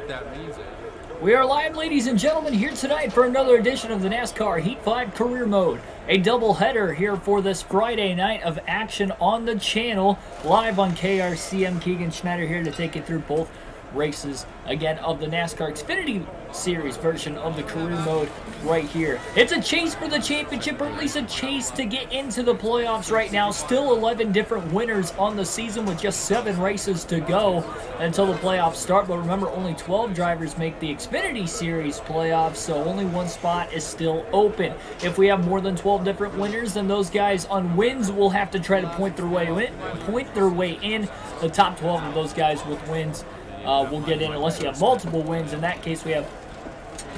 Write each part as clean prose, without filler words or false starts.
that means. We are live, ladies and gentlemen, here tonight for another edition of the NASCAR Heat 5 Career Mode. A doubleheader here for this Friday night of action on the channel. Live on KRCM. Keegan Schneider here to take you through both races, again, of the NASCAR Xfinity Series version of the career mode right here. It's a chase for the championship, or at least a chase to get into the playoffs right now. Still 11 different winners on the season with just 7 races to go until the playoffs start. But remember, only 12 drivers make the Xfinity Series playoffs, so only one spot is still open. If we have more than 12 different winners, then those guys on wins will have to try to point their way in. The top 12 of those guys with wins will get in, unless you have multiple wins. In that case, we have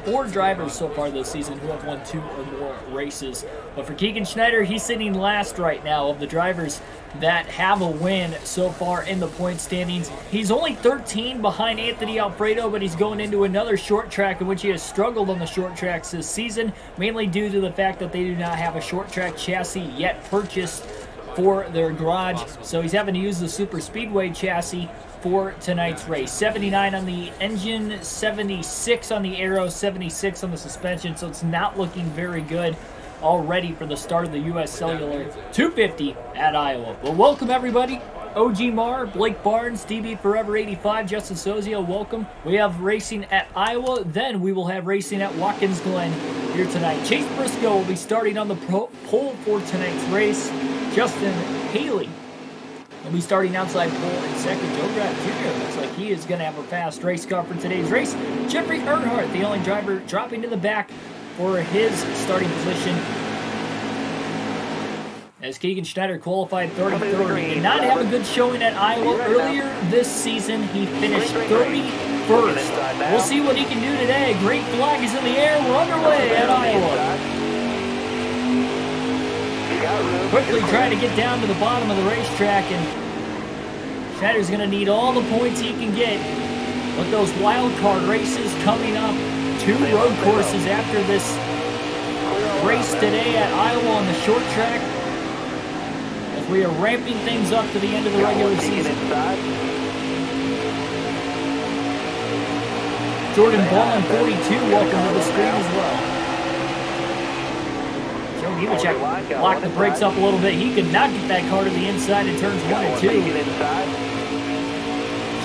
4 drivers so far this season who have won 2 or more races. But for Keegan Schneider, he's sitting last right now of the drivers that have a win so far in the point standings. He's only 13 behind Anthony Alfredo, but he's going into another short track in which he has struggled on the short tracks this season, mainly due to the fact that they do not have a short track chassis yet purchased for their garage. So he's having to use the Super Speedway chassis for tonight's race. 79 on the engine, 76 on the aero, 76 on the suspension, so it's not looking very good already for the start of the U.S. Cellular 250 at Iowa. Well, welcome everybody. OG Marr, Blake Barnes, DB Forever 85, Justin Sozio, welcome. We have racing at Iowa, then we will have racing at Watkins Glen here tonight. Chase Briscoe will be starting on the pole for tonight's race. Justin Haley will be starting outside pole in second. Joe Graf Jr. looks like he is going to have a fast race car for today's race. Jeffrey Earnhardt, the only driver dropping to the back for his starting position, as Keegan Schneider qualified 33rd. Did not have a good showing at Iowa earlier this season. He finished 31st. We'll see what he can do today. Great flag is in the air. We're underway at Iowa. Quickly trying to get down to the bottom of the racetrack, and Schneider's going to need all the points he can get with those wild card races coming up. 2 road courses after this race today at Iowa on the short track, as we are ramping things up to the end of the regular season. Jordan Ballin, 42, welcome to the screen as well. Joe Nemechek locked the brakes up a little bit. He could not get that car to the inside in turns 1 and 2.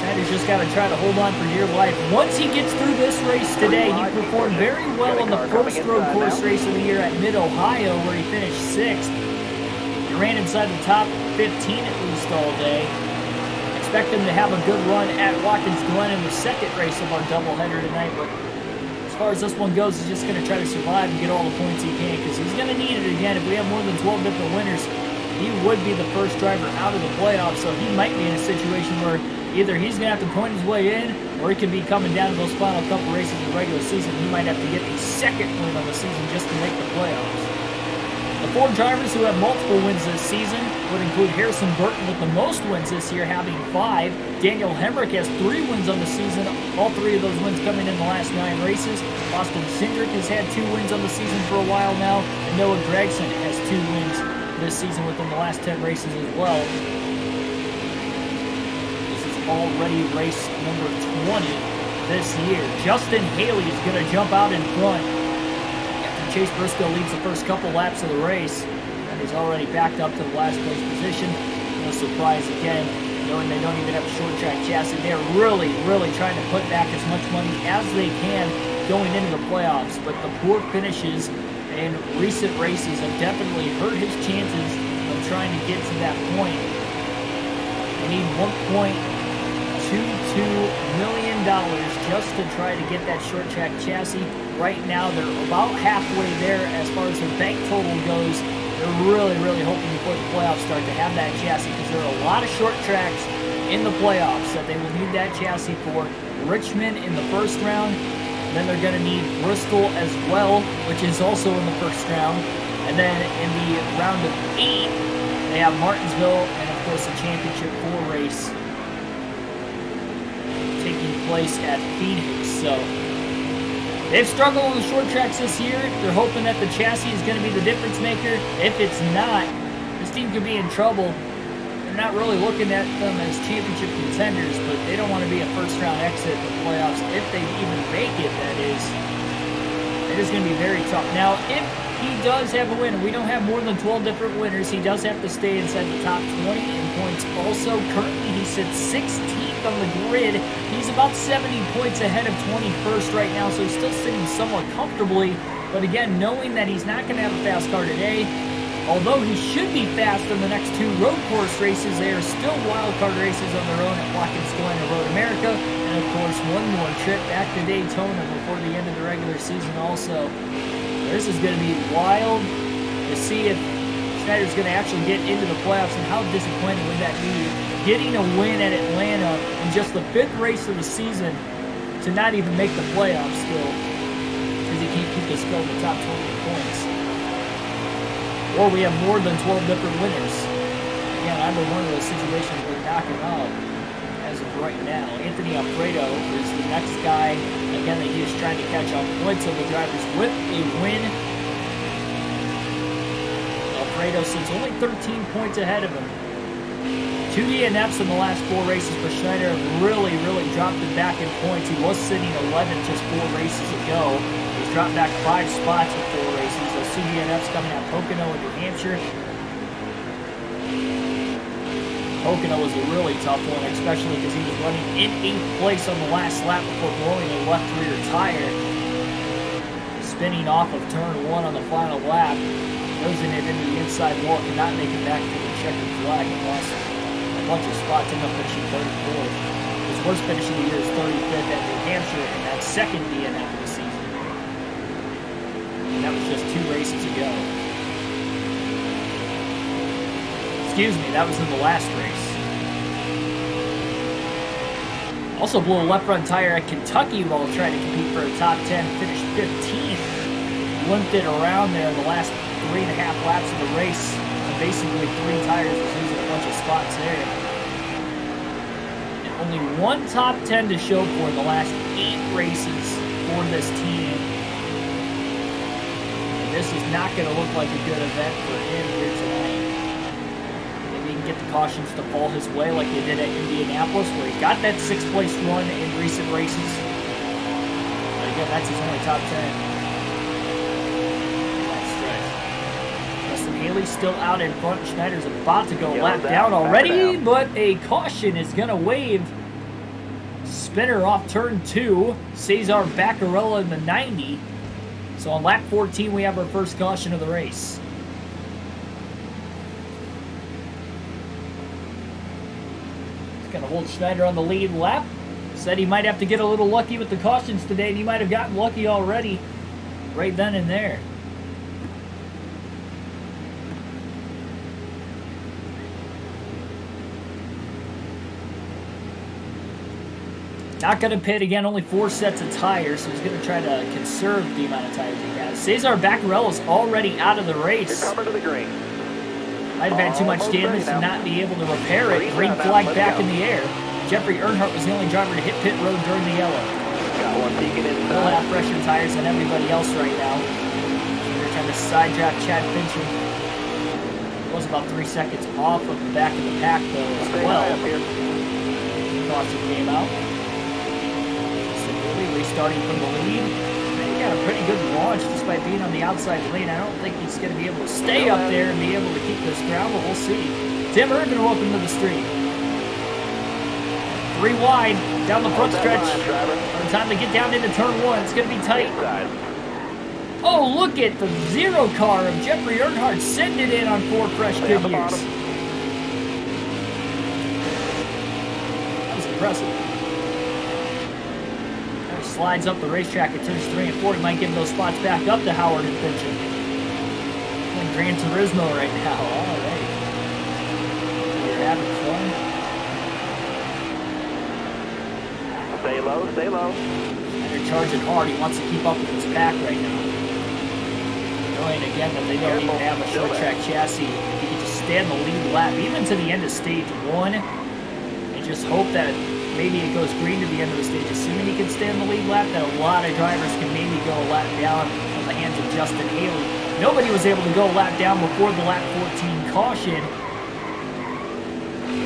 Schneider's just got to try to hold on for dear life. Once he gets through this race today, he performed very well on the first road course race of the year at Mid-Ohio, where he finished 6th. He ran inside the top 15 at least all day. Expect him to have a good run at Watkins Glen in the second race of our doubleheader tonight, but as far as this one goes, he's just going to try to survive and get all the points he can, because he's going to need it again. If we have more than 12 different winners, he would be the first driver out of the playoffs, so he might be in a situation where either he's going to have to point his way in, or he could be coming down to those final couple races of the regular season. He might have to get a second win on the season just to make the playoffs. The 4 drivers who have multiple wins this season would include Harrison Burton with the most wins this year, having 5. Daniel Hemrick has 3 wins on the season, all 3 of those wins coming in the last 9 races. Austin Cindric has had 2 wins on the season for a while now, and Noah Gragson has 2 wins this season within the last 10 races as well. This is already race number 20 this year. Justin Haley is going to jump out in front. Chase Briscoe leads the first couple laps of the race, and he's already backed up to the last place position. No surprise again, knowing they don't even have a short track chassis. They're really trying to put back as much money as they can going into the playoffs, but the poor finishes in recent races have definitely hurt his chances of trying to get to that point. They need $1.22 million just to try to get that short track chassis. Right now, they're about halfway there as far as their bank total goes. They're really hoping before the playoffs start to have that chassis, because there are a lot of short tracks in the playoffs that they will need that chassis for. Richmond in the first round, then they're going to need Bristol as well, which is also in the first round. And then in the round of 8, they have Martinsville and, of course, the Championship 4 race taking place at Phoenix. So they've struggled on the short tracks this year. They're hoping that the chassis is going to be the difference maker. If it's not, this team could be in trouble they're not really looking at them as championship contenders, but they don't want to be a first-round exit in the playoffs if they even make it. It is going to be very tough. Now, if he does have a win, and we don't have more than 12 different winners, he does have to stay inside the top 20 in points. Also, currently he sits 16th on the grid. He's about 70 points ahead of 21st right now, so he's still sitting somewhat comfortably. But again, knowing that he's not going to have a fast car today, although he should be fast in the next 2 road course races, they are still wild card races on their own at Watkins Glen and Road America. And of course, one more trip back to Daytona before the end of the regular season also. This is going to be wild to see if Schneider's going to actually get into the playoffs, and how disappointing would that be, getting a win at Atlanta in just the 5th race of the season to not even make the playoffs still, because he can't keep this car in the top 20 points. Or we have more than 12 different winners. Again, I'm in one of those situations where knock him out as of right now. Anthony Alfredo is the next guy, again, that he is trying to catch on points of the drivers with a win. Alfredo sits only 13 points ahead of him. 2 DNFs in the last 4 races for Schneider have really dropped him back in points. He was sitting 11th just 4 races ago. He's dropped back 5 spots in 4 races. Those 2 DNFs coming out Pocono and New Hampshire. Pocono was a really tough one, especially because he was running in 8th place on the last lap before blowing a left rear tire. Spinning off of turn 1 on the final lap, losing it into the inside wall, could not make it back to the checkered flag, and lost a bunch of spots, ended up finishing 34th. His worst finish of the year is 35th at New Hampshire, and that second DNF of the season. And that was just 2 races ago. Excuse me, that was in the last race. Also blew a left front tire at Kentucky while trying to compete for a top 10. Finished 15th. Limped it around there in the last 3.5 laps of the race. And basically 3 tires, was losing a bunch of spots there. And only 1 top 10 to show for in the last 8 races for this team. And this is not going to look like a good event for him here tonight. Get the cautions to fall his way like they did at Indianapolis, where he got that 6th place run in recent races. But again, that's his only top 10. That stretch. Justin Haley's still out in front. Schneider's about to go lap down already, but a caution is going to wave. Spinner off turn 2. Cesar Baccarella in the 90. So on lap 14, we have our first caution of the race. Going to hold Schneider on the lead lap. Said he might have to get a little lucky with the cautions today, and he might have gotten lucky already right then and there. Not going to pit again, only 4 sets of tires, so he's going to try to conserve the amount of tires he has. Cesar Baccarella's already out of the race. You're coming to the green. Might have had too much damage to not be able to repair it. Green flag back in the air. Jeffrey Earnhardt was the only driver to hit pit road during the yellow. Got one peeking inside. He'll have fresher tires than everybody else right now. They're trying to side draft Chad Fincham. He was about 3 seconds off of the back of the pack though as well. Caution came out. Simply restarting from the lead. He got a pretty good launch despite being on the outside lane. I don't think he's going to be able to stay up there and be able to keep this ground, but we'll see. Tim Irvin, welcome to the stream. 3 wide, down the front stretch. By the time they get down into turn 1, it's going to be tight. Oh, look at the 0 car of Jeffrey Earnhardt sending it in on 4 fresh Goodyears. That was impressive. Slides up the racetrack at turns 3 and 4. He might give those spots back up to Howard and Fincham. Playing Gran Turismo right now. All right. You're having fun. Stay low, stay low. And they're charging hard. He wants to keep up with his pack right now. Knowing again that they don't even have a short track chassis. If he could just stay in the lead lap, even to the end of stage 1, and just hope that maybe it goes green to the end of the stage. Assuming he can stay in the lead lap, that a lot of drivers can maybe go a lap down on the hands of Justin Haley. Nobody was able to go a lap down before the lap 14 caution.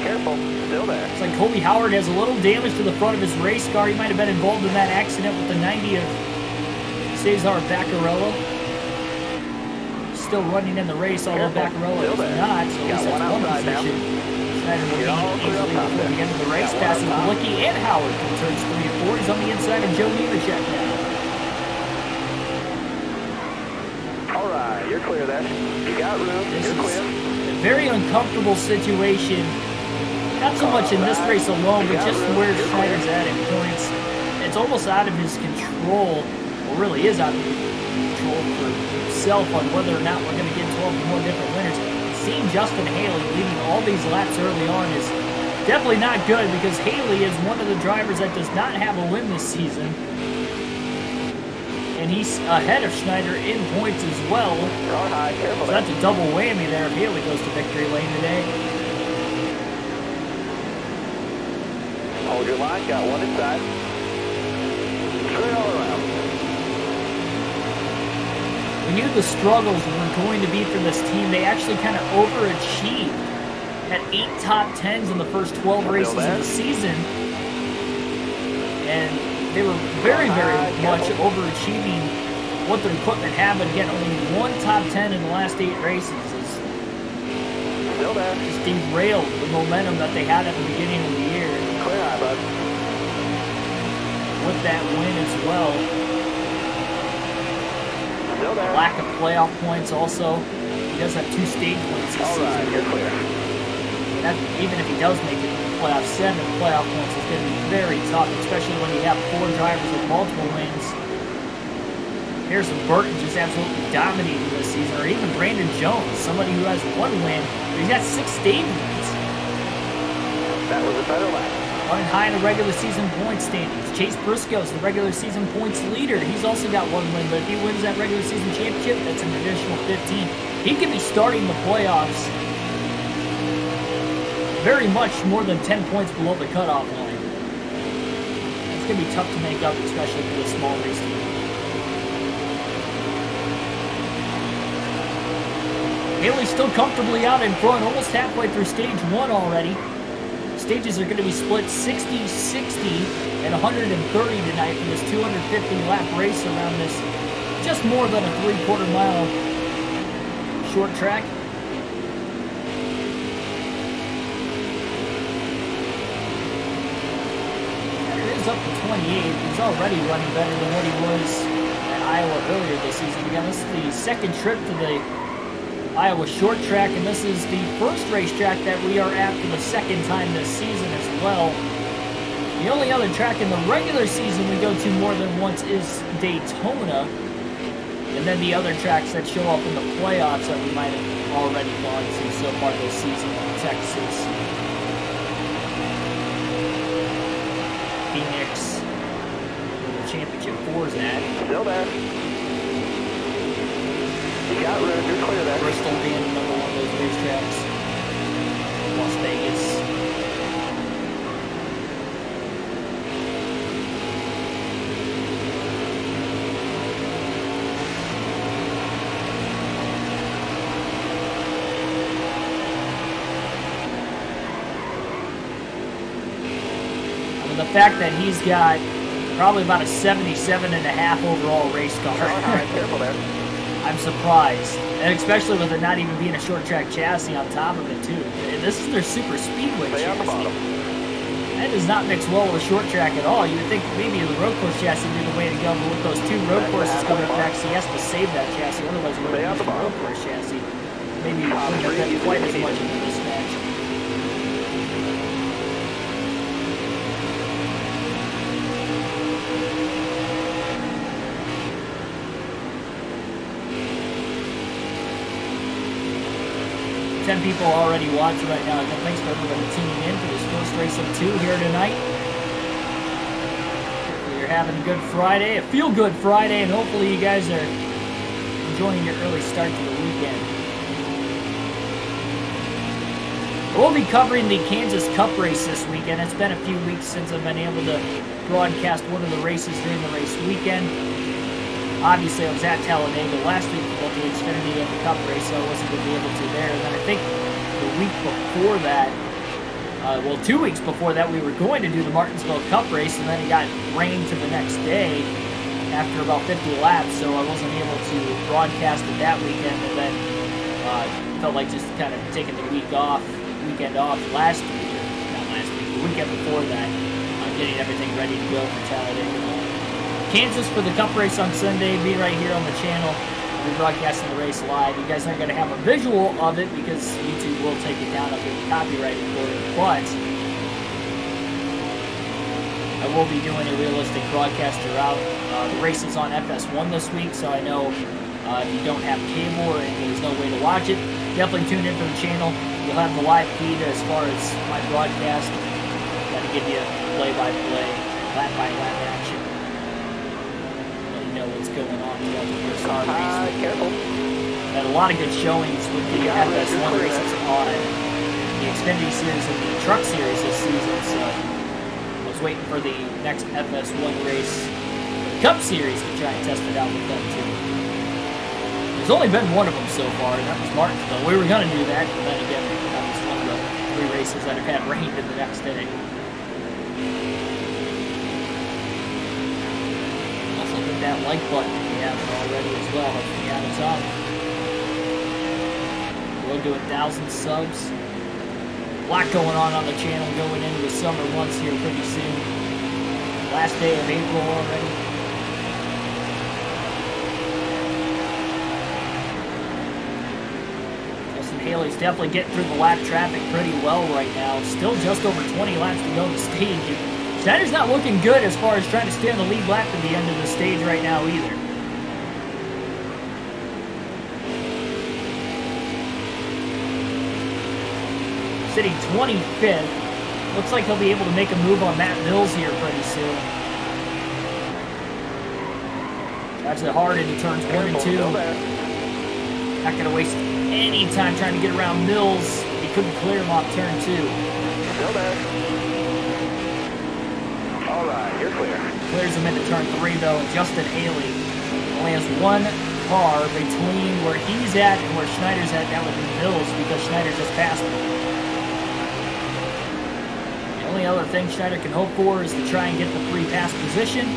careful. Still there. Looks like Colby Howard has a little damage to the front of his race car. He might have been involved in that accident with the 90 of Cesar Baccarello. Still running in the race, although Baccarello is not, so at least that's one position. Schneider will gain easily before the end of the race. Passes Malicki and Howard through turns 3 and 4. He's on the inside of Joe Nemechek now. All right, you're clear there. You got room. You're clear. A very uncomfortable situation. Not so much in this race alone, but just where Schneider's at in points. It's almost out of his control, or really is out of his control for himself on whether or not we're going to get 12 or more different winners. Seeing Justin Haley leading all these laps early on is definitely not good, because Haley is one of the drivers that does not have a win this season. And he's ahead of Schneider in points as well. So that's a double whammy there if Haley goes to victory lane today. Hold your line, got one inside. Straight all around. We knew the struggles were going to be for this team. They actually kind of overachieved. Had 8 top 10s in the first 12 races of the season. And they were very, very much overachieving what their equipment had, but again, only 1 top 10 in the last 8 races is Still there. just derailed the momentum that they had at the beginning of the year. Clear high, bud. With that win as well. Still there. Lack of playoff points also. He does have 2 stage wins this All season. right, you're clear. That, even if he does make it to the playoff, 7 playoff points is going to be very tough, especially when you have 4 drivers with multiple wins. Harrison Burton just absolutely dominating this season, or even Brandon Jones, somebody who has 1 win, but he's got 6 stage wins. That was a better lap. Running high in the regular season points standings. Chase Briscoe's the regular season points leader. He's also got 1 win, but if he wins that regular season championship, that's an additional 15. He could be starting the playoffs very much more than 10 points below the cutoff line. It's going to be tough to make up, especially for the small race team. Haley's still comfortably out in front, almost halfway through stage 1 already. Stages are going to be split 60, 60, and 130 tonight for this 250-lap race around this just more than a 3/4 mile short track. Up to 28th. He's already running better than what he was at Iowa earlier this season. Again, this is the second trip to the Iowa short track, and this is the first racetrack that we are at for the second time this season as well. The only other track in the regular season we go to more than once is Daytona, and then the other tracks that show up in the playoffs that we might have already gone to so far this season, Texas, Phoenix, where the championship 4 is at. Still there. You got room, you're clear there. Bristol being another one of those racetracks. Las Vegas. The fact that he's got probably about a 77.5 overall race car. All right, careful there. I'm surprised. And especially with it not even being a short track chassis on top of it, too. This is their super speedway Stay on the chassis. bottom. That does not mix well with a short track at all. You would think maybe the road course chassis would be the way to go, but with those 2 road courses coming up next, he has to save that chassis. Otherwise, he would have used the road course chassis. Maybe it wouldn't have been quite as much of a mismatch. 10 people already watching right now. Again, thanks for everybody tuning in for this first race of 2 here tonight. Hopefully you're having a good Friday, a feel-good Friday, and hopefully you guys are enjoying your early start to the weekend. We'll be covering the Kansas Cup race this weekend. It's been a few weeks since I've been able to broadcast one of the races during the race weekend. Obviously, I was at Talladega last week for both the Xfinity and the Cup race, so I wasn't going to be able to there. And then I think the week before that, well, 2 weeks before that, we were going to do the Martinsville Cup race, and then it got rained to the next day after about 50 laps, so I wasn't able to broadcast it that weekend, and then felt like just kind of taking the weekend off last week, not last week, the weekend before that, getting everything ready to go for Talladega. Kansas for the Cup race on Sunday, be right here on the channel. We're broadcasting the race live. You guys aren't going to have a visual of it because YouTube will take it down. I'll get copyrighted for it, but I will be doing a realistic broadcast throughout. The race is on FS1 this week, so I know if you don't have cable or there's no way to watch it, definitely tune in for the channel. You'll have the live feed as far as my broadcast. Got to give you play-by-play, lap-by-lap action. Let you know what's going on throughout the first race. Careful. Had a lot of good showings with the FS1 races on the Xfinity Series and the Truck Series this season, so I was waiting for the next FS1 race, the Cup Series, to try and test it out with them too. There's only been one of them so far, and that was Martinsville. We were going to do that, but then again, that was one of the 3 races that have had rain to the next day. Also hit that like button if you haven't already as well, if you haven't on. We'll do 1,000 subs. A lot going on the channel going into the summer months here pretty soon. Last day of April already. Haley's definitely getting through the lap traffic pretty well right now. Still just over 20 laps to go on the stage. Schneider's not looking good as far as trying to stay on the lead lap to the end of the stage right now either. Sitting 25th. Looks like he'll be able to make a move on Matt Mills here pretty soon. Drives it hard into turns 1 and 2. Not going to waste any time trying to get around Mills. He couldn't clear him off turn 2. Still there. All right, you're clear. Clears him into turn 3 though, and Justin Haley only has 1 car between where he's at and where Schneider's at. That would be Mills because Schneider just passed him. The only other thing Schneider can hope for is to try and get the free pass position.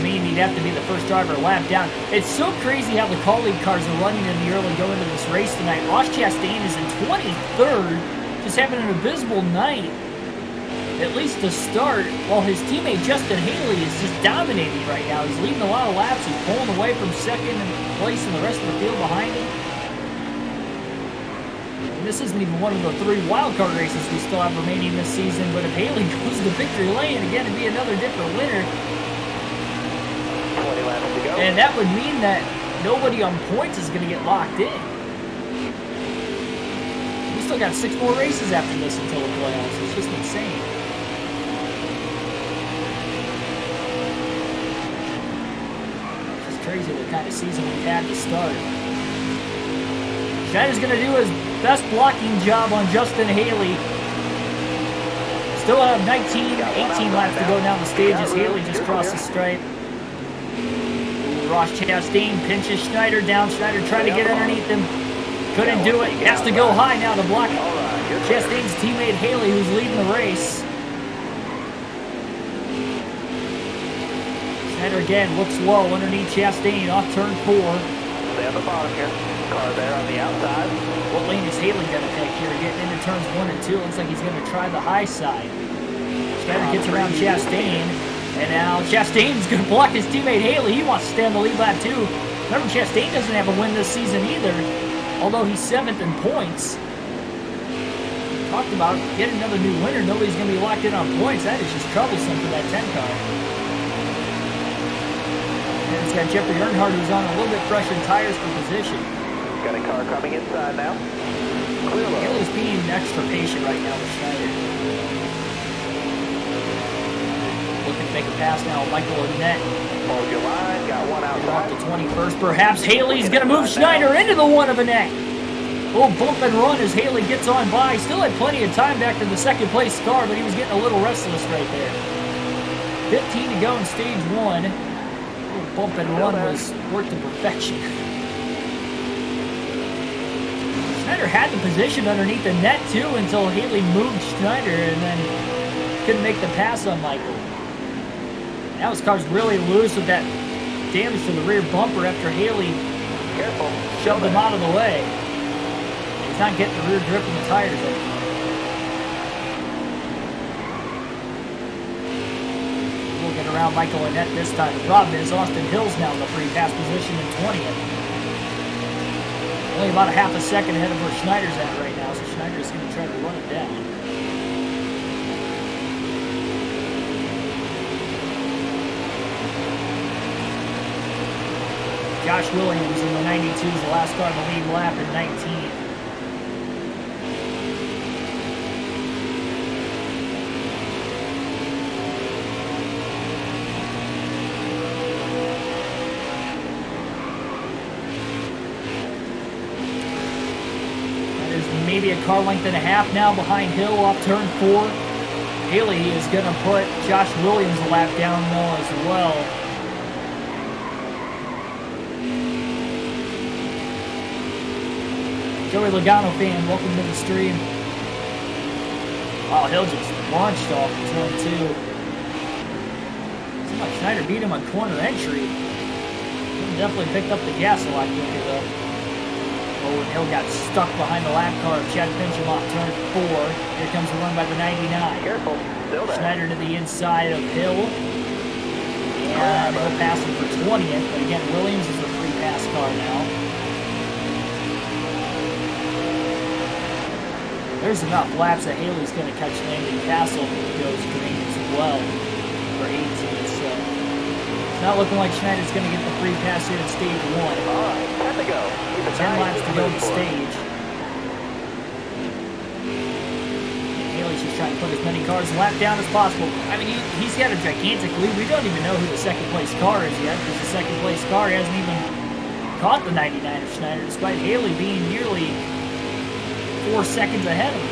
He'd have to be the first driver lap down. It's so crazy how the colleague cars are running in the early going into this race tonight. Ross Chastain is in 23rd, just having an abysmal night, at least to start, while his teammate Justin Haley is just dominating right now. He's leading a lot of laps. He's pulling away from second place and the rest of the field behind him. And this isn't even one of the 3 wildcard races we still have remaining this season, but if Haley goes to victory lane again, it'd be another different winner. And that would mean that nobody on points is going to get locked in. We still got 6 more races after this until the playoffs. It's just insane. It's crazy the kind of season we've had to start. Schneider's going to do his best blocking job on Justin Haley. Still have 18 laps to go down the stage as Haley just crossed the stripe. Ross Chastain pinches Schneider down. Schneider trying to get underneath him. Couldn't do it. Has to go high now to block Chastain's teammate Haley, who's leading the race. Schneider again looks low underneath Chastain off turn 4. Stay on the bottom here. Car there on the outside. What lane is Haley going to take here? Getting into turns 1 and 2. Looks like he's going to try the high side. Schneider gets around Chastain. And now Chastain's going to block his teammate Haley. He wants to stay on the lead lap too. Remember, Chastain doesn't have a win this season either, although he's 7th in points. Talked about getting another new winner. Nobody's going to be locked in on points. That is just troublesome for that 10 car. And it's got Jeffrey Earnhardt, who's on a little bit fresher tires for position. Got a car coming inside now. Clear low. Haley's being extra patient right now with Schneider. Looking to make a pass now. Michael Annette. Hold your line. Got one outside. Off the 21st, perhaps. Haley's going to move Schneider into the one of Annette. Little bump and run as Haley gets on by. Still had plenty of time back to the second place car, but he was getting a little restless right there. 15 to go in stage 1. A little bump and run was worked to perfection. Schneider had the position underneath the net too until Haley moved Schneider and then couldn't make the pass on Michael. Now his car's really loose with that damage to the rear bumper after Haley shoved him out of the way. He's not getting the rear grip in the tires anymore. We'll get around Michael Annette this time. The problem is Austin Hill's now in the free pass position in 20th. Only about a half a second ahead of where Schneider's at right now, so Schneider's going to try to run it down. Josh Williams in the 92 is the last car in the lead lap in 19th. Maybe a car length and a half now behind Hill off turn 4. Haley is going to put Josh Williams a lap down though as well. Joey Logano fan, welcome to the stream. Oh, Hill just launched off in turn 2. Seems like Schneider beat him on corner entry. He definitely picked up the gas a lot quicker though. Oh, and Hill got stuck behind the lap car of Chad Fincham off turn 4. Here comes the run by the 99. Careful. Still there. Schneider to the inside of Hill. And Hill passing for 20th. But again, Williams is a free pass car now. There's enough laps that Haley's going to catch Landon Castle if he goes green as well for 18th. So it's not looking like Schneider's going to get the free pass here in stage 1. All right, time to go. 10 laps to go in the stage. And Haley's just trying to put as many cars lap down as possible. I mean, he's got a gigantic lead. We don't even know who the second place car is yet, because the second place car hasn't even caught the 99 of Schneider, despite Haley being nearly 4 seconds ahead of him.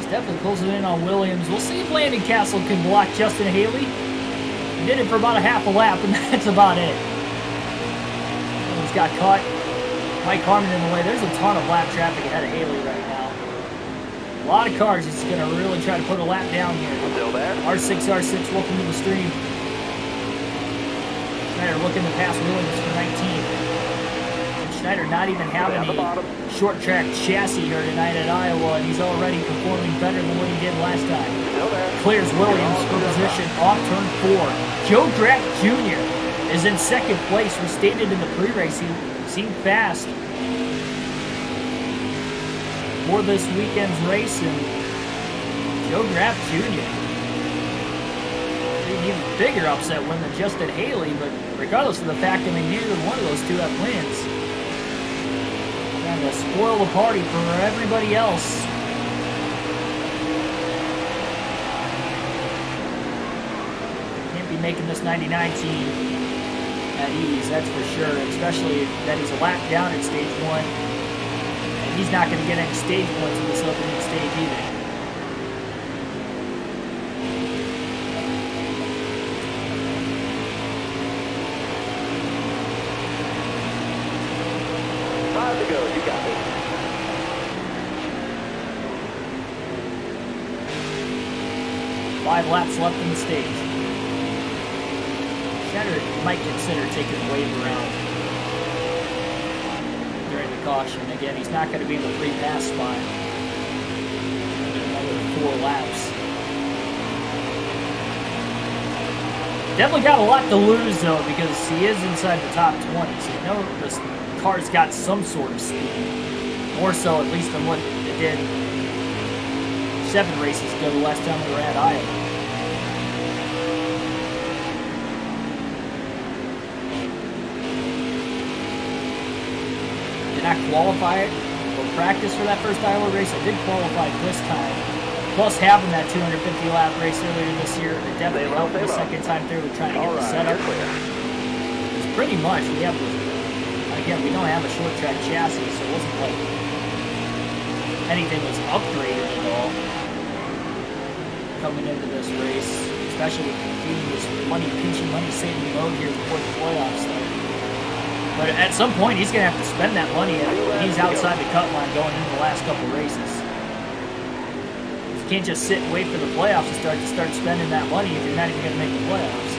Definitely closing in on Williams. We'll see if Landon Castle can block Justin Haley. He did it for about a half a lap, and that's about it. He's got caught. Mike Harmon in the way. There's a ton of lap traffic ahead of Haley right now. A lot of cars. He's going to really try to put a lap down here. Still there. R6, welcome to the stream. Schneider looking to pass Williams for 19th. Schneider not even having a short track chassis here tonight at Iowa, and he's already performing better than what he did last time. Clears Williams for position off turn 4. Joe Graff Jr. is in second place. We stated in the pre-race he seemed fast for this weekend's race, and Joe Graff Jr. an even bigger upset win than Justin Haley, but regardless of the fact that neither one of those two have wins, trying to spoil the party for everybody else. Can't be making this 99 team at ease, that's for sure, especially that he's a lap down in stage 1, and he's not going to get any stage points in this opening stage either. To go, you got it. 5 laps left in the stage. Schneider might consider taking the wave around during the caution. Again, he's not going to be in the free pass spot. Another 4 laps. Definitely got a lot to lose though, because he is inside the top 20, so you know this car's got some sort of speed. More so, at least, than what it did 7 races ago the last time we were at Iowa. Did not qualify it or practice for that first Iowa race. I did qualify this time. Plus, having that 250 lap race earlier this year, it definitely helped the second time through with trying to get the setup. It's pretty much, we have, again, we don't have a short track chassis, so it wasn't like anything was upgraded at all coming into this race, especially being this peachy money-saving mode here before the playoffs start. But at some point, he's going to have to spend that money if he's outside the cut line going into the last couple races. You can't just sit and wait for the playoffs to start spending that money if you're not even going to make the playoffs.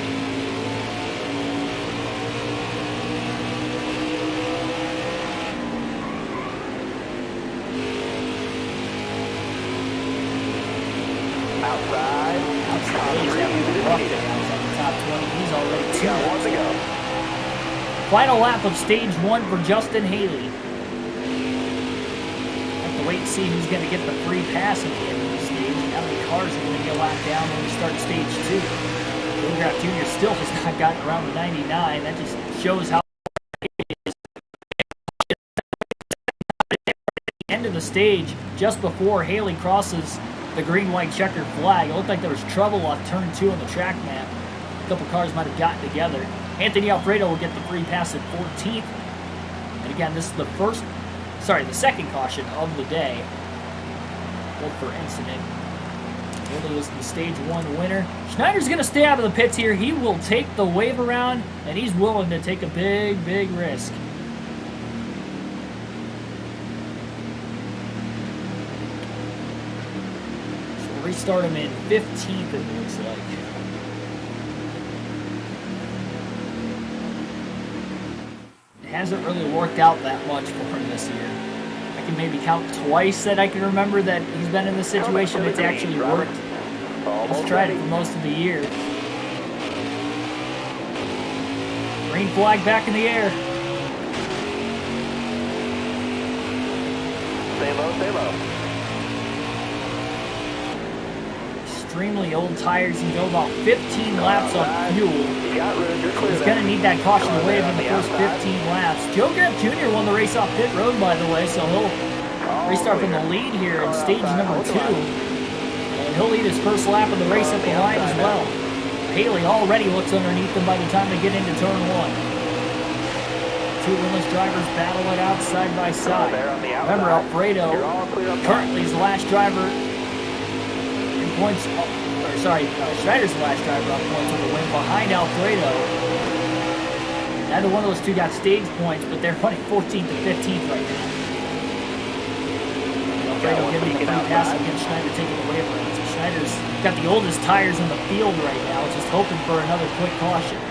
Outside. He's having a rough day. He's at the top 20. He's already 2 laps to go. Final lap of stage 1 for Justin Haley. Have to wait and see who's going to get the free pass at the end of the stage and how many cars are going to get lapped down when we start stage 2. Graf Jr. still has not gotten around the 99. That just shows how end of the stage, just before Haley crosses the green-white checkered flag. It looked like there was trouble off turn 2 on the track map. A couple cars might have gotten together. Anthony Alfredo will get the free pass at 14th. And again, this is the second caution of the day. Look for incident. Haley was the stage 1 winner. Schneider's going to stay out of the pits here. He will take the wave around, and he's willing to take a big, big risk. Restart him in 15th, it looks like. It hasn't really worked out that much for him this year. I can maybe count twice that I can remember that he's been in this situation. It's actually worked. He's tried it for most of the year. Green flag back in the air. Stay low, stay low. Extremely old tires and go about 15 laps on fuel. He's going to need that caution wave in the first 15 laps. Joe Graf Jr. won the race off pit road, by the way, so he'll restart from the lead here in stage number 2. And he'll lead his first lap of the race at the line as well. Haley already looks underneath him by the time they get into turn 1. Two winless drivers battle it out side by side. Remember, Alfredo currently is the last driver in points. Schneider's the last driver on points with a win behind Alfredo. Neither one of those two got stage points, but they're running 14th and 15th right now. Alfredo giving the free pass against Schneider taking away from him. So Schneider's got the oldest tires in the field right now, just hoping for another quick caution.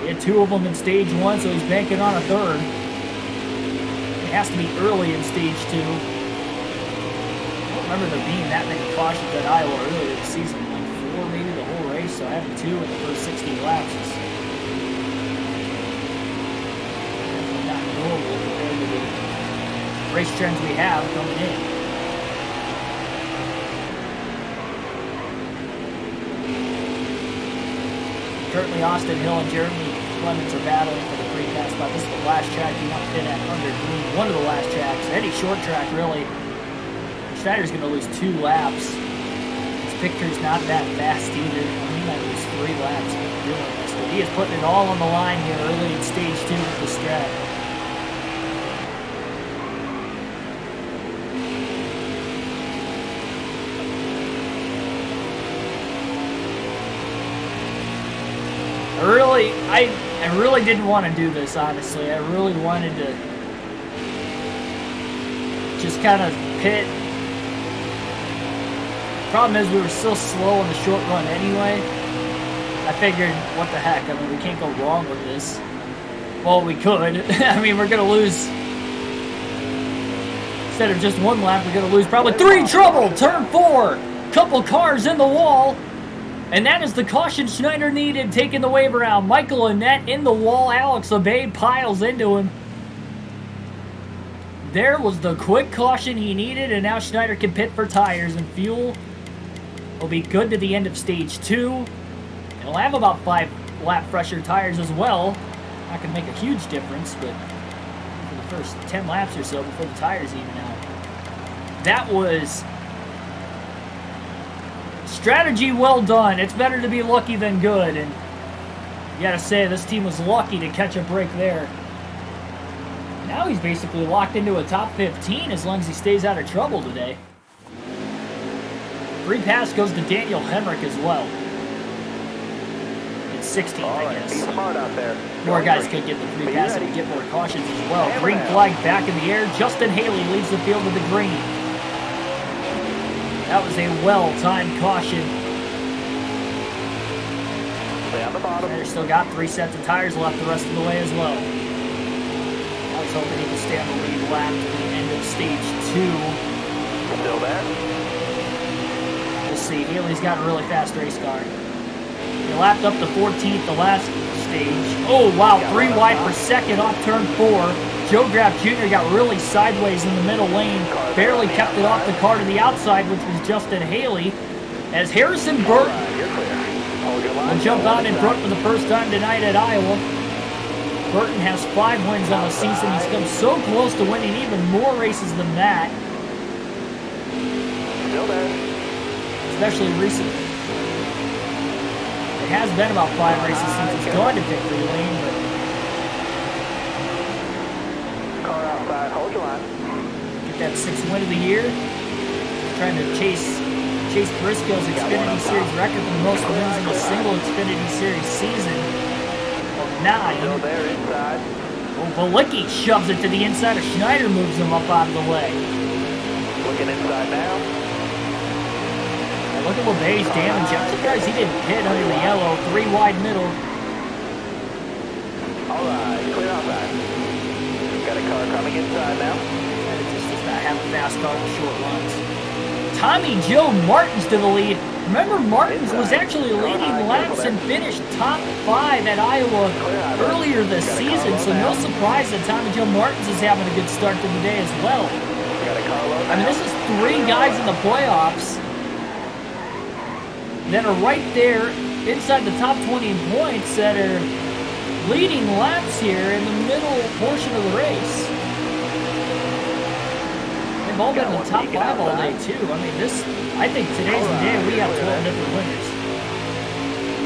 He had 2 of them in stage 1, so he's banking on a third. It has to be early in stage 2. I don't remember there being that many cautions at Iowa earlier this season, like 4 maybe the whole race, so having 2 in the first 60 laps is definitely not normal compared to the race trends we have coming in. Currently, Austin Hill and Jeremy Clements are battling for the free pass spot. This is the last track you want to pit at under green. One of the last tracks. Any short track, really. Schneider's going to lose 2 laps. His picture's not that fast either. He might lose 3 laps doing this. But he is putting it all on the line here early in stage 2 with the strat. I really didn't want to do this, honestly. I really wanted to just kind of pit. Problem is, we were still slow on the short run anyway. I figured, what the heck? I mean, we can't go wrong with this. Well, we could. I mean, we're going to lose. Instead of just 1 lap, we're going to lose probably 3 trouble. Turn 4. Couple cars in the wall. And that is the caution Schneider needed, taking the wave around. Michael Annette in the wall. Alex Abbe piles into him. There was the quick caution he needed, and now Schneider can pit for tires, and fuel will be good to the end of stage 2. And he'll have about 5 lap fresher tires as well. Not going to make a huge difference, but for the first 10 laps or so before the tires even out. That was Strategy well done. It's better to be lucky than good, and you gotta say, this team was lucky to catch a break there. Now he's basically locked into a top 15 as long as he stays out of trouble today. Free pass goes to Daniel Hemrick as well. It's 16, I guess. Be smart out there. More guys could get the free pass and get more cautions as well. Green flag back in the air. Justin Haley leaves the field with the green. That was a well-timed caution. Stay on the bottom. They're still got 3 sets of tires left the rest of the way as well. I was hoping he could stay on the lead lap to the end of stage 2. Still there. We'll see. Haley's got a really fast race car. He lapped up to 14th the last stage. Oh, wow. 3 wide for second off turn 4. Joe Graff Jr. got really sideways in the middle lane. Barely kept it off the car to the outside, which was Justin Haley. As Harrison Burton will jump out in front for the first time tonight at Iowa. Burton has 5 wins on the season. He's come so close to winning even more races than that. Still there. Especially recently. It has been about 5 races since he's gone to victory lane, but Car outside. Hold your line. get that 6th win of the year. Trying to chase Briscoe's Xfinity Series record for the most wins in a single Xfinity Series season of 9. Still there inside. Oh, Balicki shoves it to the inside of Schneider, moves him up out of the way. Looking inside now. Now look at LeBay's damage. I'm surprised he didn't pit under the yellow. 3 wide middle. All right. Clear outside. Got a car coming inside now. It just does not have a fast car in the short runs. Tommy Joe Martins to the lead. Remember, Martins was actually leading laps and finished top 5 at Iowa earlier this season, so no surprise that Tommy Joe Martins is having a good start to the day as well. I mean, this is 3 guys in the playoffs that are right there inside the top 20 in points that are leading laps here in the middle portion of the race. They've all been in the top 5 all day too. I mean, I think today's the day we have 12 different winners.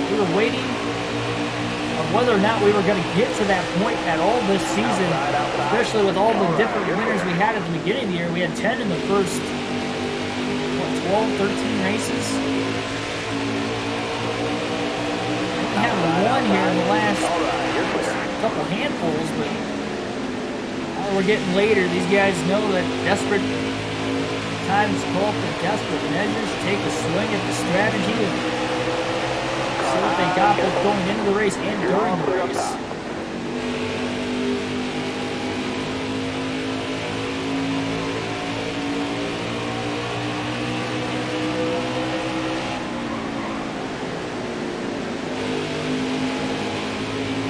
We were waiting on whether or not we were going to get to that point at all this season, especially with all the different winners we had at the beginning of the year. We had 10 in the first, 12, 13 races. We have 1 here in the last couple handfuls, but we're getting later. These guys know that desperate times call for desperate measures. Take a swing at the strategy and see what they got both going into the race and during the race.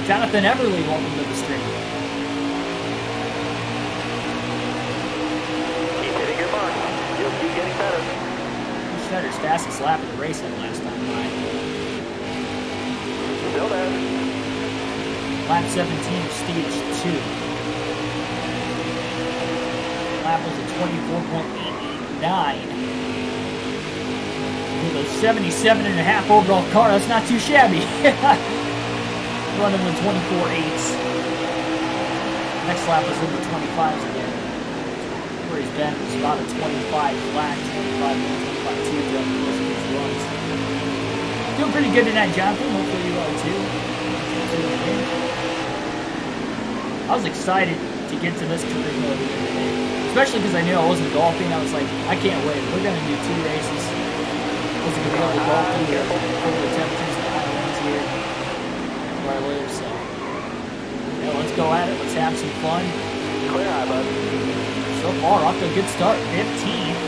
Jonathan Everly, welcome to the stream. Keep hitting your mark. You'll keep getting better. Schneider's fastest lap of the race that last time by. Still there. Lap 17 of stage 2. Lap was a 24.889. With a 77.5 overall car, that's not too shabby. Running with 24.8s. Next lap was in the 25s again. Where he's been was about a 25 flat, 25 1, 25 2 throughout the course of these runs. Doing pretty good tonight, Jonathan. Hopefully you are too. I was excited to get to this career mode again today. Especially because I knew I wasn't golfing. I was like, I can't wait. We're going to do 2 races. I wasn't going to be able to golf through the temperatures and the high winds here where I live, so yeah, let's go at it. Let's have some fun. Clear eye, bud. So far, off to a good start, 15th,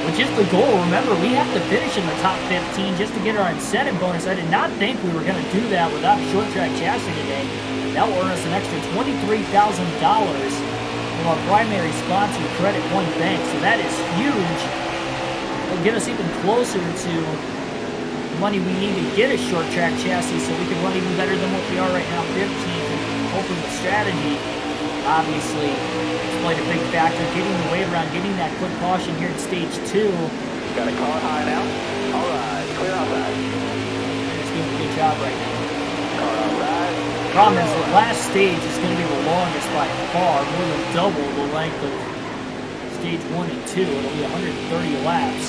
which is the goal. Remember, we have to finish in the top 15 just to get our incentive bonus. I did not think we were going to do that without a short track chassis today. That will earn us an extra $23,000 from our primary sponsor, Credit One Bank, so that is huge. It'll get us even closer to money we need to get a short track chassis so we can run even better than what we are right now, 15th, and hopefully the strategy obviously played a big factor, getting the weight around, getting that quick caution here in stage 2. Got a car high now. All right. job right now. Car outside. Problem is, the last stage is going to be the longest by far, more than double the length of stage 1 and 2. It'll be 130 laps.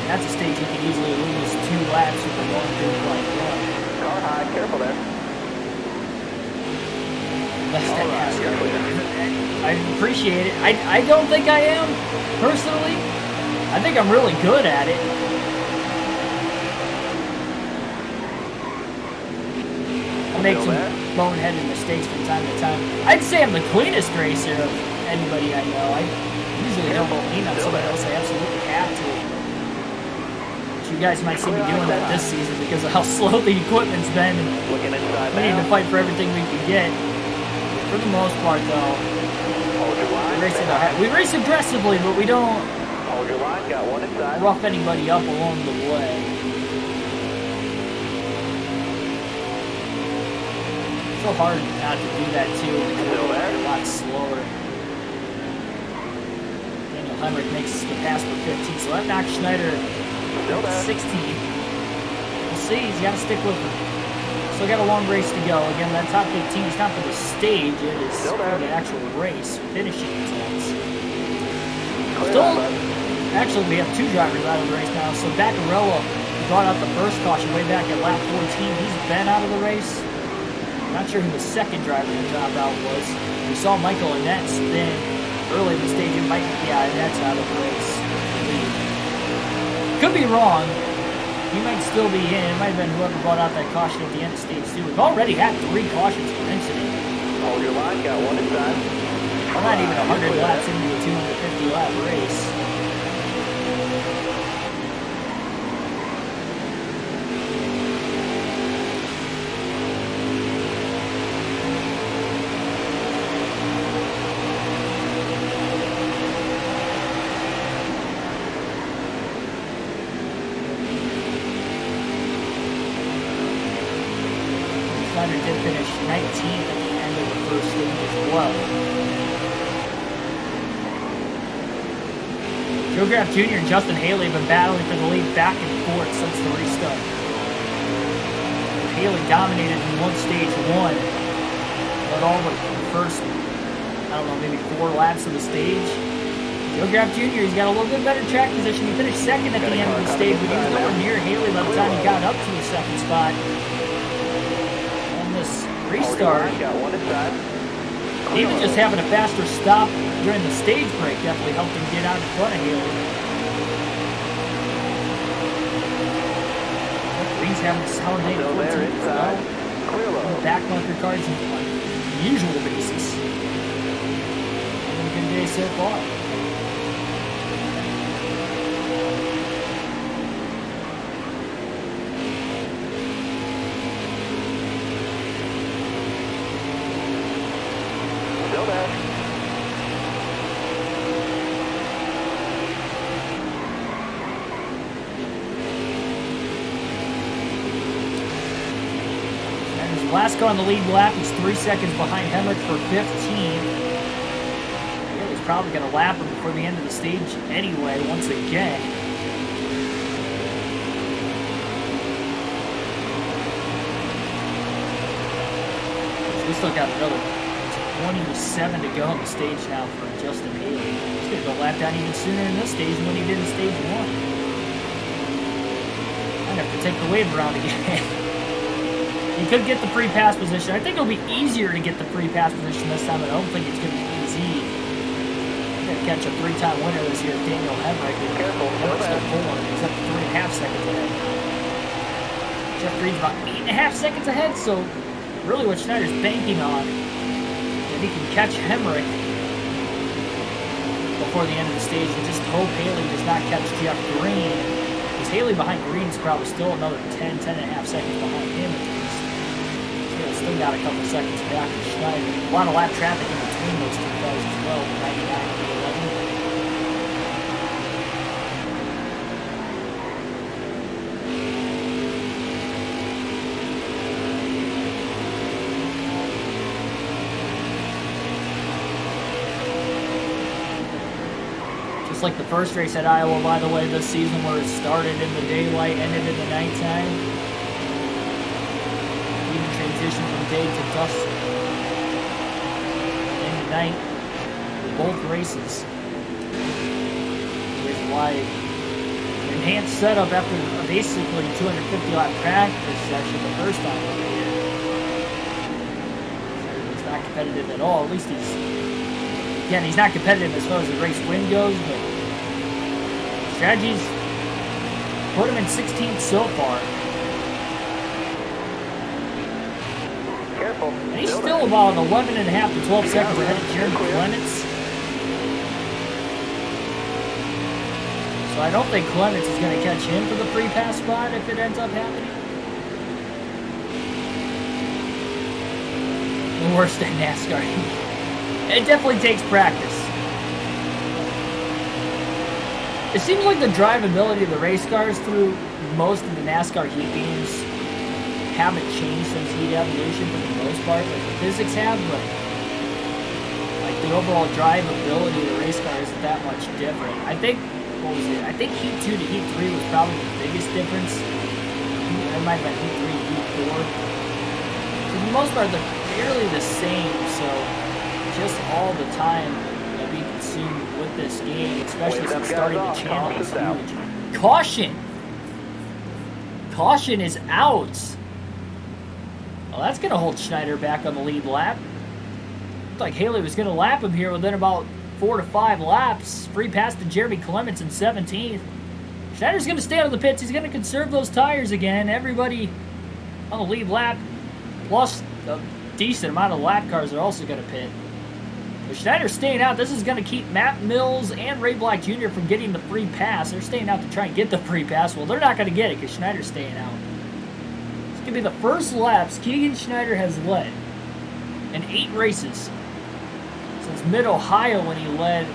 And that's a stage you can easily lose 2 laps with a long good like run. Car high, careful there. That's that NASCAR. I appreciate it. I don't think I am, personally. I think I'm really good at it. I make some boneheaded mistakes from time to time. I'd say I'm the cleanest racer of anybody I know. I usually don't lean on somebody else. I absolutely have to. But you guys might see me doing that this season because of how slow the equipment's been. And we need to fight for everything we can get. For the most part, though, we race aggressively, but we don't Hold your line, got one inside. rough anybody up along the way. It's so hard not to do that, too. It's a lot slower. Daniel Hemrick makes the pass for 15, so that knocks Schneider 16. We'll see. He's got to stick with him. Still got a long race to go. Again, that top 15 is not for the stage, it is for the actual race, finishing results. Still, actually, we have 2 drivers out of the race now. So Baccarello brought out the first caution way back at lap 14. He's been out of the race. Not sure who the second driver to drop out was. We saw Michael Annette spin early in the stage. It might be, yeah, Annette's out of the race. Could be wrong. He might still be in. It might have been whoever brought out that caution at the end of stage 2. We've already had 3 cautions per incident. Hold your line, got one inside. We're not even 100 laps into the 250 lap race. Schneider did finish 19th at the end of the first stage as well. Joe Graff Jr. and Justin Haley have been battling for the lead back and forth since the restart. Haley dominated in stage 1, but all but the first, I don't know, maybe 4 laps of the stage. Joe Graff Jr., he's got a little bit better track position. He finished 2nd at the end of the stage, but he was nowhere near Haley by the time he got up to the 2nd spot. Restart. Even just having a faster stop during the stage break definitely helped him get out in front of Haley. Green's having a solid day at 14th as well. Back bunker cars on the usual basis. Having a good day so far. Last car on the lead lap, he's 3 seconds behind Hemrick for 15th. He's probably going to lap him before the end of the stage anyway, once again. So we still got another 27 to go on the stage now for Justin Haley. He's going to go lap down even sooner in this stage than when he did in stage 1. I'd have to take the wave around again. He could get the free pass position. I think it'll be easier to get the free pass position this time. I don't think it's going to be easy. He's going to catch a 3-time winner this year, Daniel Hemrick. Careful, Hemrick's still pulling. He's up to 3.5 seconds ahead. Jeff Green's about 8.5 seconds ahead, so really what Schneider's banking on is that he can catch Hemrick before the end of the stage and just hope Haley does not catch Jeff Green. Because Haley behind Green's probably still another 10.5 seconds behind him at least. Still got a couple seconds back to Schneider. A lot of lap traffic in between those 2 cars as well, 99 and 11. Just like the first race at Iowa, by the way, this season, where it started in the daylight, ended in the nighttime. Even transition from day to dusk into night for both races. Here's why enhanced setup after basically 250 lap practice session the first time over here. He's not competitive at all. At least he's not competitive as far as the race win goes, but strategies put him in 16th so far. Careful. And he's still about 11.5 to 12 seconds ahead of Jeremy Clements. So I don't think Clements is going to catch him for the free pass spot if it ends up happening. The worst at NASCAR. It definitely takes practice. It seems like the drivability of the race cars through most of the NASCAR heat games haven't changed since Heat Evolution for the most part. Like the physics have, but like the overall drivability of the race car isn't that much different. I think, what was it? I think Heat 2 to Heat 3 was probably the biggest difference. It might have been Heat 3 to Heat 4. For the most part, they're fairly the same, so just all the time that we consume with this game, especially since starting the channel, is huge. Caution! Caution is out! Well, that's going to hold Schneider back on the lead lap. Looked like Haley was going to lap him here within about 4 to 5 laps. Free pass to Jeremy Clements in 17th. Schneider's going to stay out of the pits. He's going to conserve those tires again. Everybody on the lead lap, plus a decent amount of lap cars, are also going to pit. But Schneider's staying out. This is going to keep Matt Mills and Ray Black Jr. from getting the free pass. They're staying out to try and get the free pass. Well, they're not going to get it because Schneider's staying out. It's going to be the first laps Keegan Schneider has led in 8 races since Mid-Ohio when he led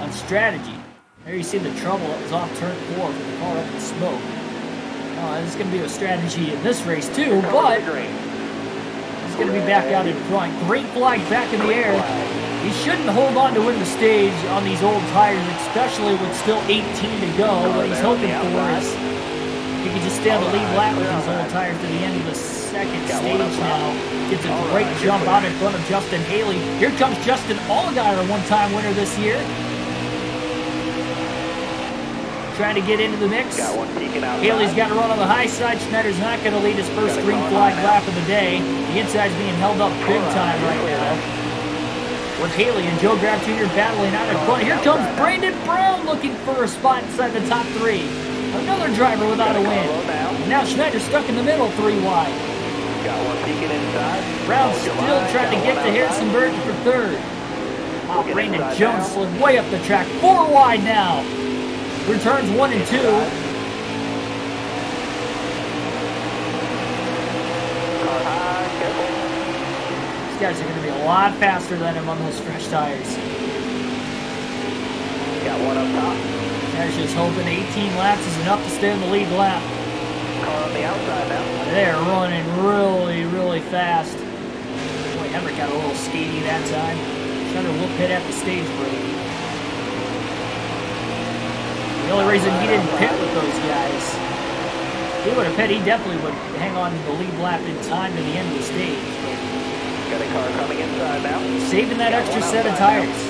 on strategy. There you see the trouble that was off turn 4 with the car up in smoke. Oh, this is going to be a strategy in this race too, but he's going to be back out in front. Great flag back in the air. He shouldn't hold on to win the stage on these old tires, especially with still 18 to go. What he's hoping for is he can just stay on the lead lap with these old tires to the end of the second stage now. Gets a great jump out in front of Justin Haley. Here comes Justin Allgaier, a one-time winner this year. Trying to get into the mix. Haley's got to run on the high side. Schneider's not going to lead his first green flag lap of the day. The inside's being held up big time right now, with Haley and Joe Graf Jr. battling out in front. Here comes Brandon Brown looking for a spot inside the top 3. Another driver without a win. And now Schneider's stuck in the middle, 3 wide. Brown still trying to get to Harrison Burton for 3rd. Oh, Brandon Jones slid way up the track, 4 wide now. Returns 1 and 2. These guys are going to be a lot faster than him on those fresh tires. Got one up top. There's just hoping 18 laps is enough to stay in the lead lap. Car on the outside now. They're running really, really fast. Boy, Hemrick got a little skaty that time. Schneider will pit at the stage break. The only reason he didn't pit with those guys, if he would have pit, he definitely would hang on to the lead lap in time to the end of the stage. Got a car coming inside now. Saving that extra set of tires. He's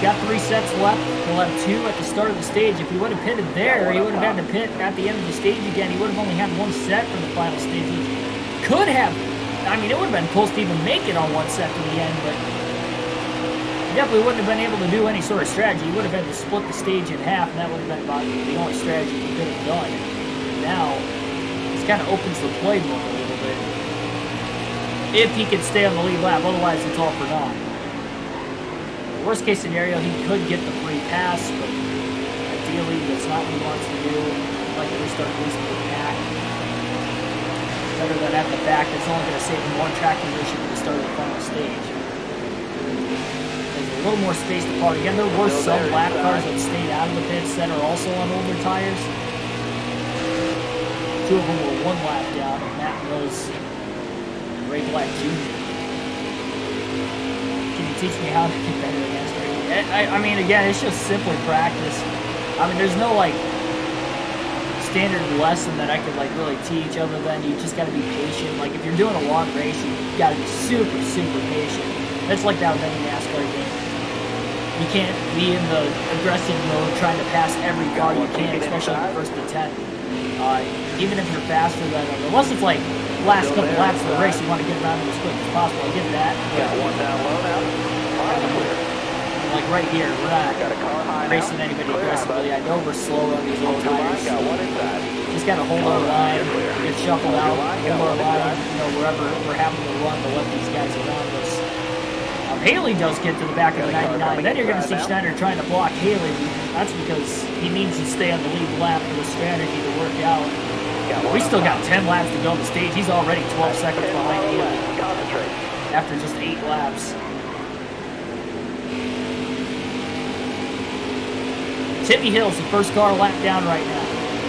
got 3 sets left. He'll have 2 at the start of the stage. If he would have pitted there, he would have had to pit at the end of the stage again. He would have only had 1 set for the final stage. He could have, I mean, it would have been close to even make it on 1 set to the end, but he definitely wouldn't have been able to do any sort of strategy. He would have had to split the stage in half, and that would have been about the only strategy he could have done. And now, this kind of opens the playbook a little bit. If he can stay on the lead lap, otherwise it's all for naught. Worst case scenario, he could get the free pass, but ideally that's not what he wants to do. He'd like to restart at least with the pack. Better than at the back, that's only going to save him 1 track position for the start of the final stage. There's a little more space to park. Again, there were some lap cars that stayed out of the pits that are also on older tires. 2 of them were 1 lap down, and Matt Mills and Ray Black Jr. Can you teach me how to get better at NASCAR? I mean, again, it's just simply practice. I mean, there's no, like, standard lesson that I could, like, really teach other than you just got to be patient. Like, if you're doing a long race, you got to be super, super patient. That's like that with any NASCAR game. You can't be in the aggressive mode trying to pass every car you can, especially in the first attempt. Even if you're faster than them, unless it's like last couple laps of the race, you want to get around them as quick as possible. I get that. Got one down low now. Like right here, we're not racing anybody aggressively. I know we're slow on these old tires. Just got to hold our line, get shuffled out, hold our line, wherever we're having to run to let these guys around us. Haley does get to the back of the 99. Then you're going to see Schneider trying to block Haley. That's because he needs to stay on the lead lap for the strategy to work out. We still got 10 laps to go on the stage. He's already 12 seconds behind Haley after just 8 laps. Timmy Hill's the first car lap down right now.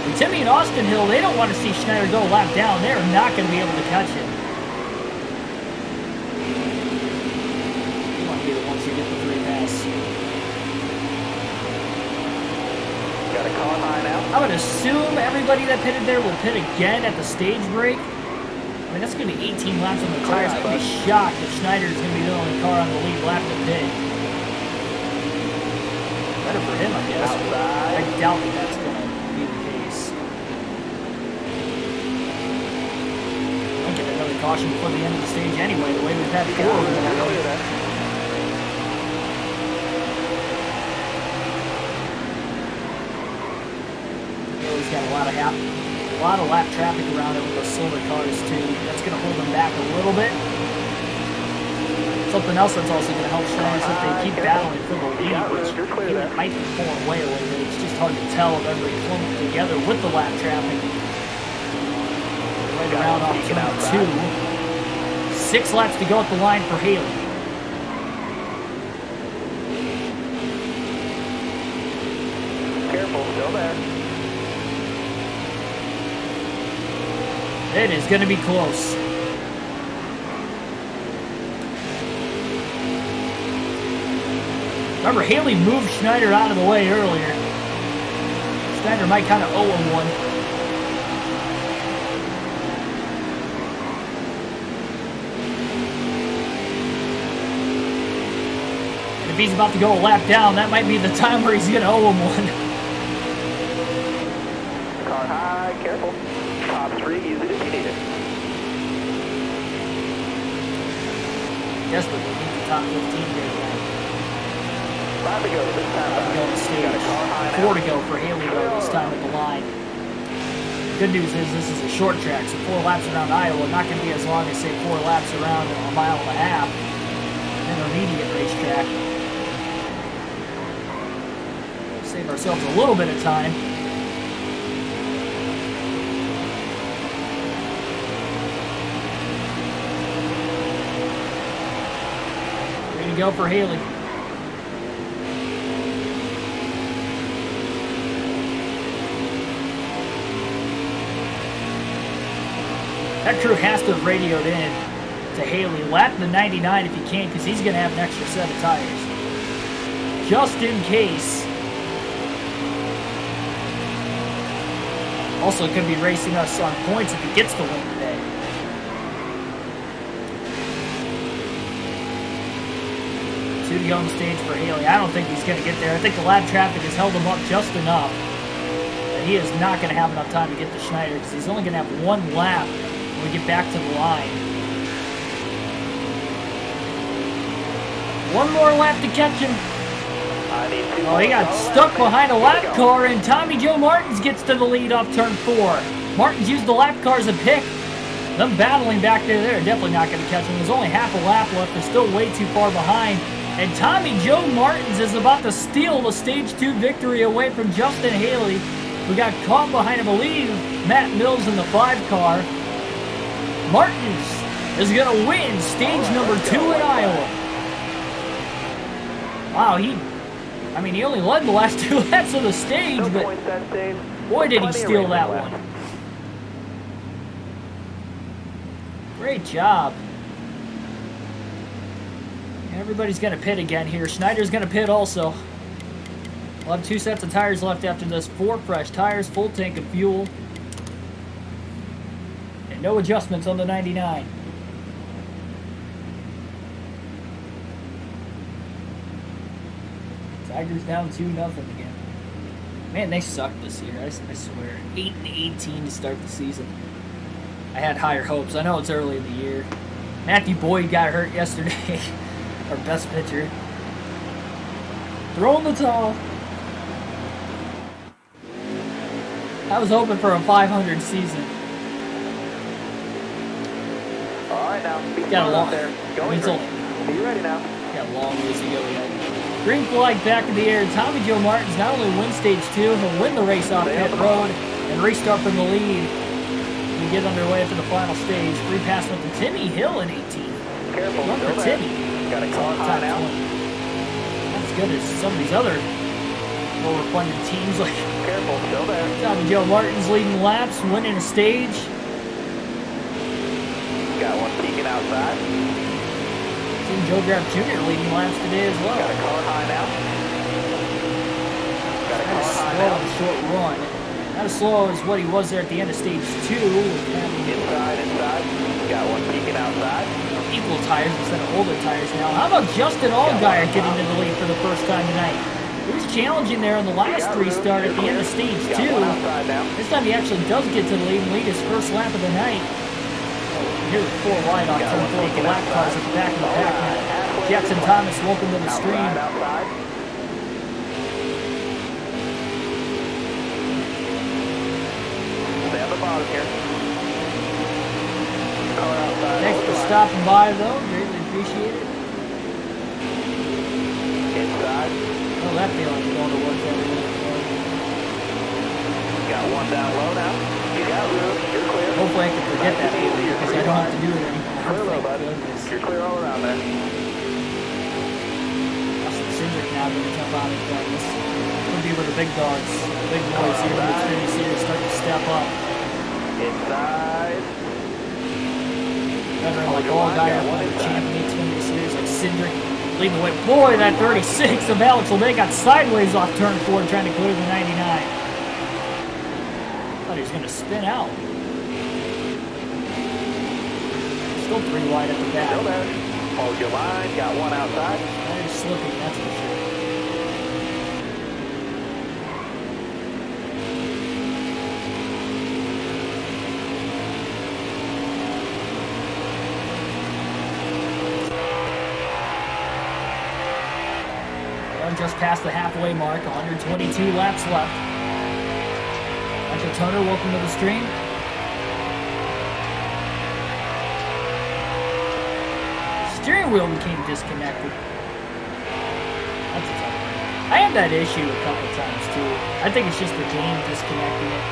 And Timmy and Austin Hill, they don't want to see Schneider go a lap down. They're not going to be able to catch him. Once you get the 3 pass. Got a car high now. I would assume everybody that pitted there will pit again at the stage break. I mean, that's going to be 18 laps on the tires. I would be shocked if Schneider is going to be the only car on the lead lap to pit. Better for him, I guess. I doubt that that's going to be the case. I'll get another caution before the end of the stage anyway, the way we've had 4 of them. He's got a lot of lap traffic around him with those silver cars too. That's going to hold him back a little bit. Something else that's also going to help Schneider is if they keep battling for the lead, which it might be pulling away a little bit. It's just hard to tell if everybody clumped together with the lap traffic. Right around off turn 2. 6 laps to go at the line for Haley. Careful, still there. It is going to be close. Remember, Haley moved Schneider out of the way earlier. Schneider might kind of owe him one. And if he's about to go a lap down, that might be the time where he's going to owe him one. Car high, careful. Top 3, use it if you need it. Guess we need the top 15 here tonight. 5 to go this time. 5 to go on the stage. 4 to go for Haley though this time at the line. The good news is this is a short track, so 4 laps around Iowa, not going to be as long as, say, 4 laps around a mile and a half. An intermediate racetrack. Save ourselves a little bit of time. Go for Haley. That crew has to have radioed in to Haley. Lap the 99 if you can, because he's going to have an extra set of tires. Just in case. Also could be racing us on points if he gets the win today. To go on the stage for Haley. I don't think he's going to get there. I think the lap traffic has held him up just enough that he is not going to have enough time to get to Schneider because he's only going to have 1 lap when we get back to the line. 1 more lap to catch him. Oh, he got stuck behind a lap car, and Tommy Joe Martins gets to the lead off turn 4. Martins used the lap car as a pick. Them battling back there, they're definitely not going to catch him. There's only half a lap left. They're still way too far behind. And Tommy Joe Martins is about to steal the Stage 2 victory away from Justin Haley, who got caught behind, I believe, Matt Mills in the 5 car. Martins is going to win stage number 2 in Iowa. Wow, he only led the last 2 laps of the stage, but boy, did he steal that one. Great job. Everybody's going to pit again here. Schneider's going to pit also. We'll have 2 sets of tires left after this. 4 fresh tires, full tank of fuel. And no adjustments on the 99. Tigers down 2-0 again. Man, they suck this year, I swear. 8-18 to start the season. I had higher hopes. I know it's early in the year. Matthew Boyd got hurt yesterday. Our best pitcher. Throwing the towel. I was hoping for a 500 season. All right, now. Got a long there. Going Be ready now. got a long ways to go yet. Green flag back in the air. Tommy Joe Martins not only win stage 2, he'll win the race off pit road and restart from the lead. We get underway for the final stage. Free pass went to Timmy Hill in 18. Careful, Run for Timmy. Got a car high now. Not as good as some of these other lower funded teams like Careful, still there. Tommy Joe Martins leading laps, winning a stage. Got one peeking outside. Seen Joe Graff Jr. leading laps today as well. Got a car high now. Got a Kind of car high slow now. on the short run. Not as slow as what he was there at the end of stage 2. Inside. Got one peeking outside. Equal tires instead of older tires now. How about Justin Allgaier getting to the lead for the first time tonight? He was challenging there in the last restart at the end of stage 2. Got one outside now. This time he actually does get to the lead and lead his first lap of the night. Here's 4 wide off turn 4 with the lap cars at the back of the pack now. Jackson Thomas, welcome to the stream. Outside. Stay on the bottom here. Car outside. Thanks for stopping by though, greatly appreciate it. Inside. Oh, that feeling's going to work every minute. Got one down low now. You got room. You're clear. Hopefully I can forget that later because I don't have to do it anymore. Clear low, Thank bud. goodness. You're clear all around there. Austin Cindric now going to jump out and join this. Could be where the big dogs, the big boys here in the Xfinity Series start to step up. Inside. Veteran like Allgaier for the champion Xfinity Series like Cindric leading the way. Boy, that 36 of Alex LeMay got sideways off turn 4 trying to clear the 99. Thought he was going to spin out. Still 3 wide at the back. Still there. Hold your line. Got one outside. They're slipping, that's for sure. We're just past the halfway mark, 122 laps left. Michael Toner, welcome to the stream. Steering wheel became disconnected. That's a tough one. I had that issue a couple times too. I think it's just the game disconnecting it.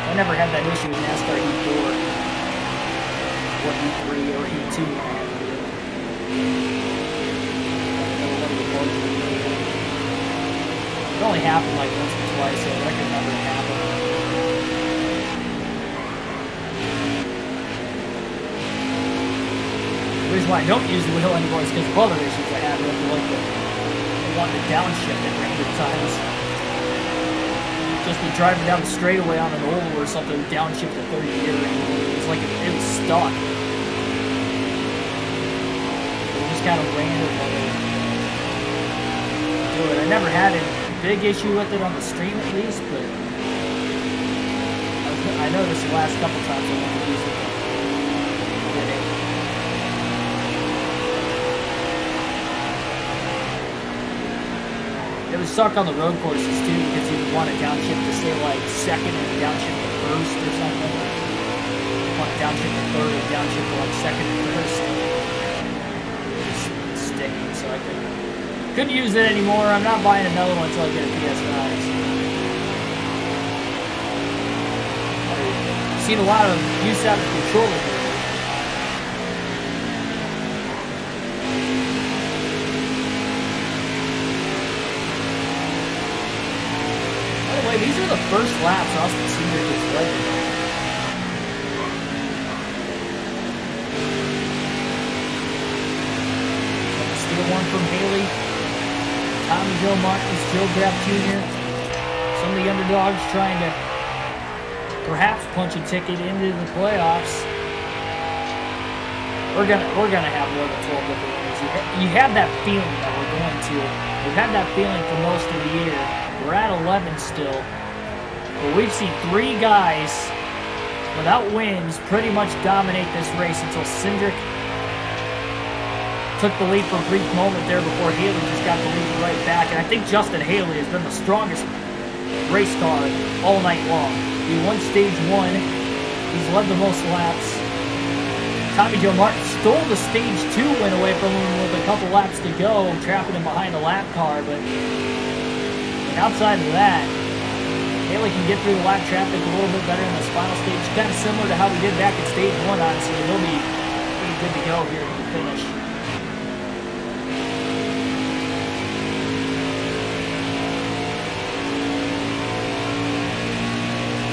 I never had that issue with NASCAR Heat 4 or Heat 3 or Heat 2 when I had to do it. It only happened like once or twice, so I can remember it happened. The reason why I don't use the wheel anymore is because of other issues I had with like the wanting to downshift at random times. Just be driving down the straightaway on an oval or something, downshift at 30 gear randomly. It's like it was stuck. It was just kind of random when I do it. I never had a big issue with it on the stream at least, but I noticed the last couple times I went to use it. It was suck on the road courses too because you would want to downshift to say like second and downshift to first or something. You want to downshift to third and downshift to like second and first. It's sticky, so I couldn't use it anymore. I'm not buying another one until I get a PS5. I've seen a lot of use out of controller here. These are the first laps Austin Cindric has led. one from Haley, Tommy Joe Martins, Joe Graff Jr., some of the underdogs trying to perhaps punch a ticket into the playoffs. We're gonna have more than 12 different winners. You have that feeling that we're going to. We've had that feeling for most of the year. We're at 11 still, but we've seen 3 guys without wins pretty much dominate this race until Cindric took the lead for a brief moment there before Haley just got the lead right back. And I think Justin Haley has been the strongest race car all night long. He won stage 1. He's led the most laps. Tommy Joe Martin stole the stage 2 win away from him with a couple laps to go, trapping him behind a lap car. But outside of that, Haley can get through the lap traffic a little bit better in this final stage. Kind of similar to how we did back in stage 1, honestly. He'll be pretty good to go here at the finish.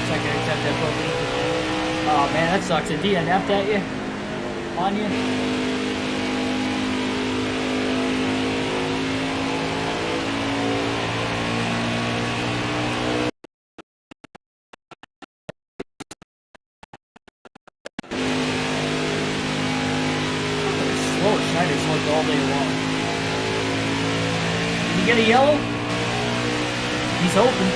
Second attempt at both. Oh man, that sucks. Did DNF at you? On you? Slow Schneider's looked all day long. Did he get a yellow? He's hoping.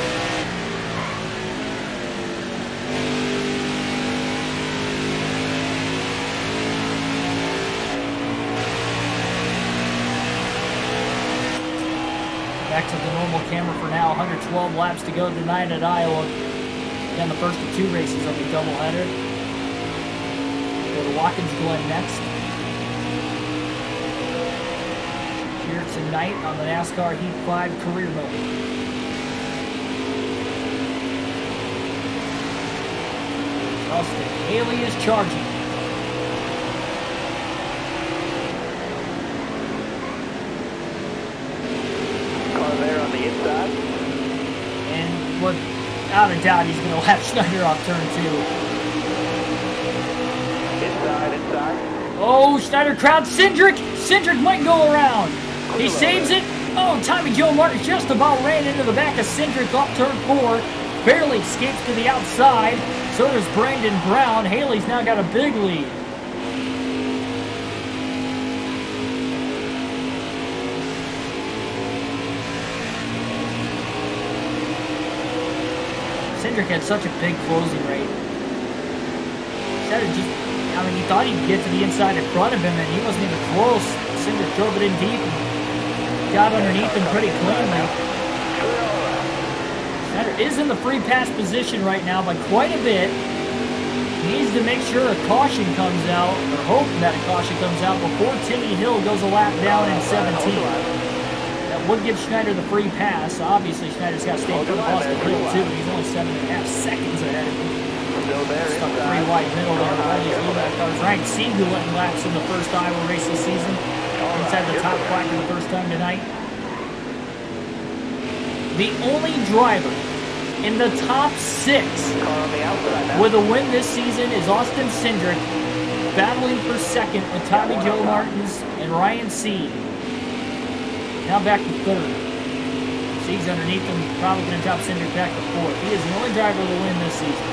Back to the normal camera for now. 112 laps to go tonight at Iowa. Again, the first of 2 races of the doubleheader. Go to Watkins Glen next. Here tonight on the NASCAR Heat 5 career mode. Austin Haley is charging. Inside. And without a doubt, he's going to lap Schneider off turn 2. Inside. Oh, Schneider crowd. Cindric might go around. He saves it. Oh, Tommy Joe Martin just about ran into the back of Cindric off turn 4. Barely escapes to the outside. So does Brandon Brown. Haley's now got a big lead. Cindric had such a big closing rate. He thought he'd get to the inside in front of him, and he wasn't even close. Cindric drove it in deep and got underneath him pretty cleanly. Schneider is in the free pass position right now by quite a bit. He needs to make sure a caution comes out, or hope that a caution comes out before Timmy Hill goes a lap down in 17. Would give Schneider the free pass. Obviously, Schneider's got to stay through Boston Hill, too. He's only 7.5 seconds ahead of him. Stuck 3 wide middle there. All these Lubac cars. Ryan Siegel letting laps in the first Iowa race this season. Inside the top 5 for the first time tonight. The only driver in the top 6 with a win this season is Austin Cindric, battling for second with Tommy Joe Martins and Ryan Sieg. Now back to 3rd. Sieg's underneath him, probably going to top Cindric back to 4th. He is the only driver to win this season.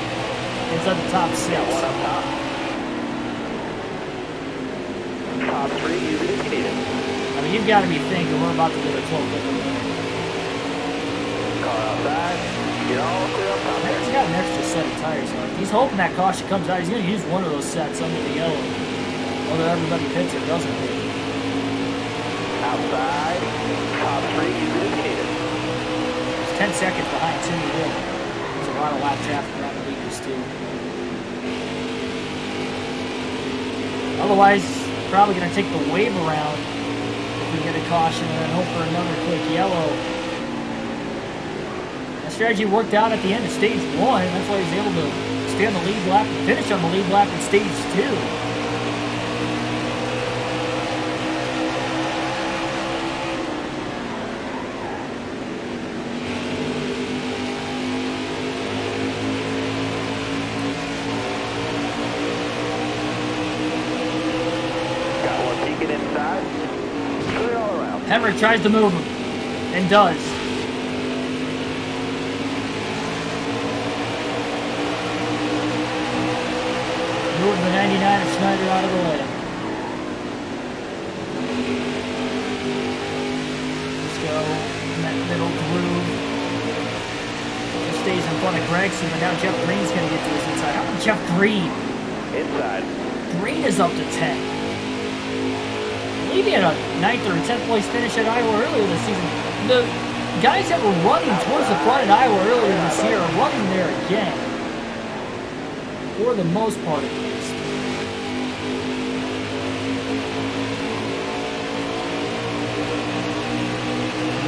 Inside the top 6. Top 3, use it if you need it. I mean, you've got to be thinking we're about to get a 12 different winner. Car outside. Get all clear up top there. He's got an extra set of tires left. He's hoping that caution comes out. He's going to use one of those sets under the yellow. Whether everybody pits or doesn't pit. Outside, top 3, use it if you need it. He's 10 seconds behind Timmy Hill. There's a lot of lap traffic around the leaders, too. Otherwise, probably going to take the wave around if we get a caution and then hope for another quick yellow. That strategy worked out at the end of stage 1. That's why he's able to stay on the lead lap and finish on the lead lap in stage 2. Inside, clear all around. Hemrick tries to move him, and does. Move the 99 of Schneider out of the way. Let's go in that middle groove. Just stays in front of Gregson, but now Jeff Green's going to get to his inside. How about Jeff Green? Inside. Green is up to 10. I believe he had a 9th or 10th place finish at Iowa earlier this season. The guys that were running towards the front at Iowa earlier this year are running there again. For the most part, at least.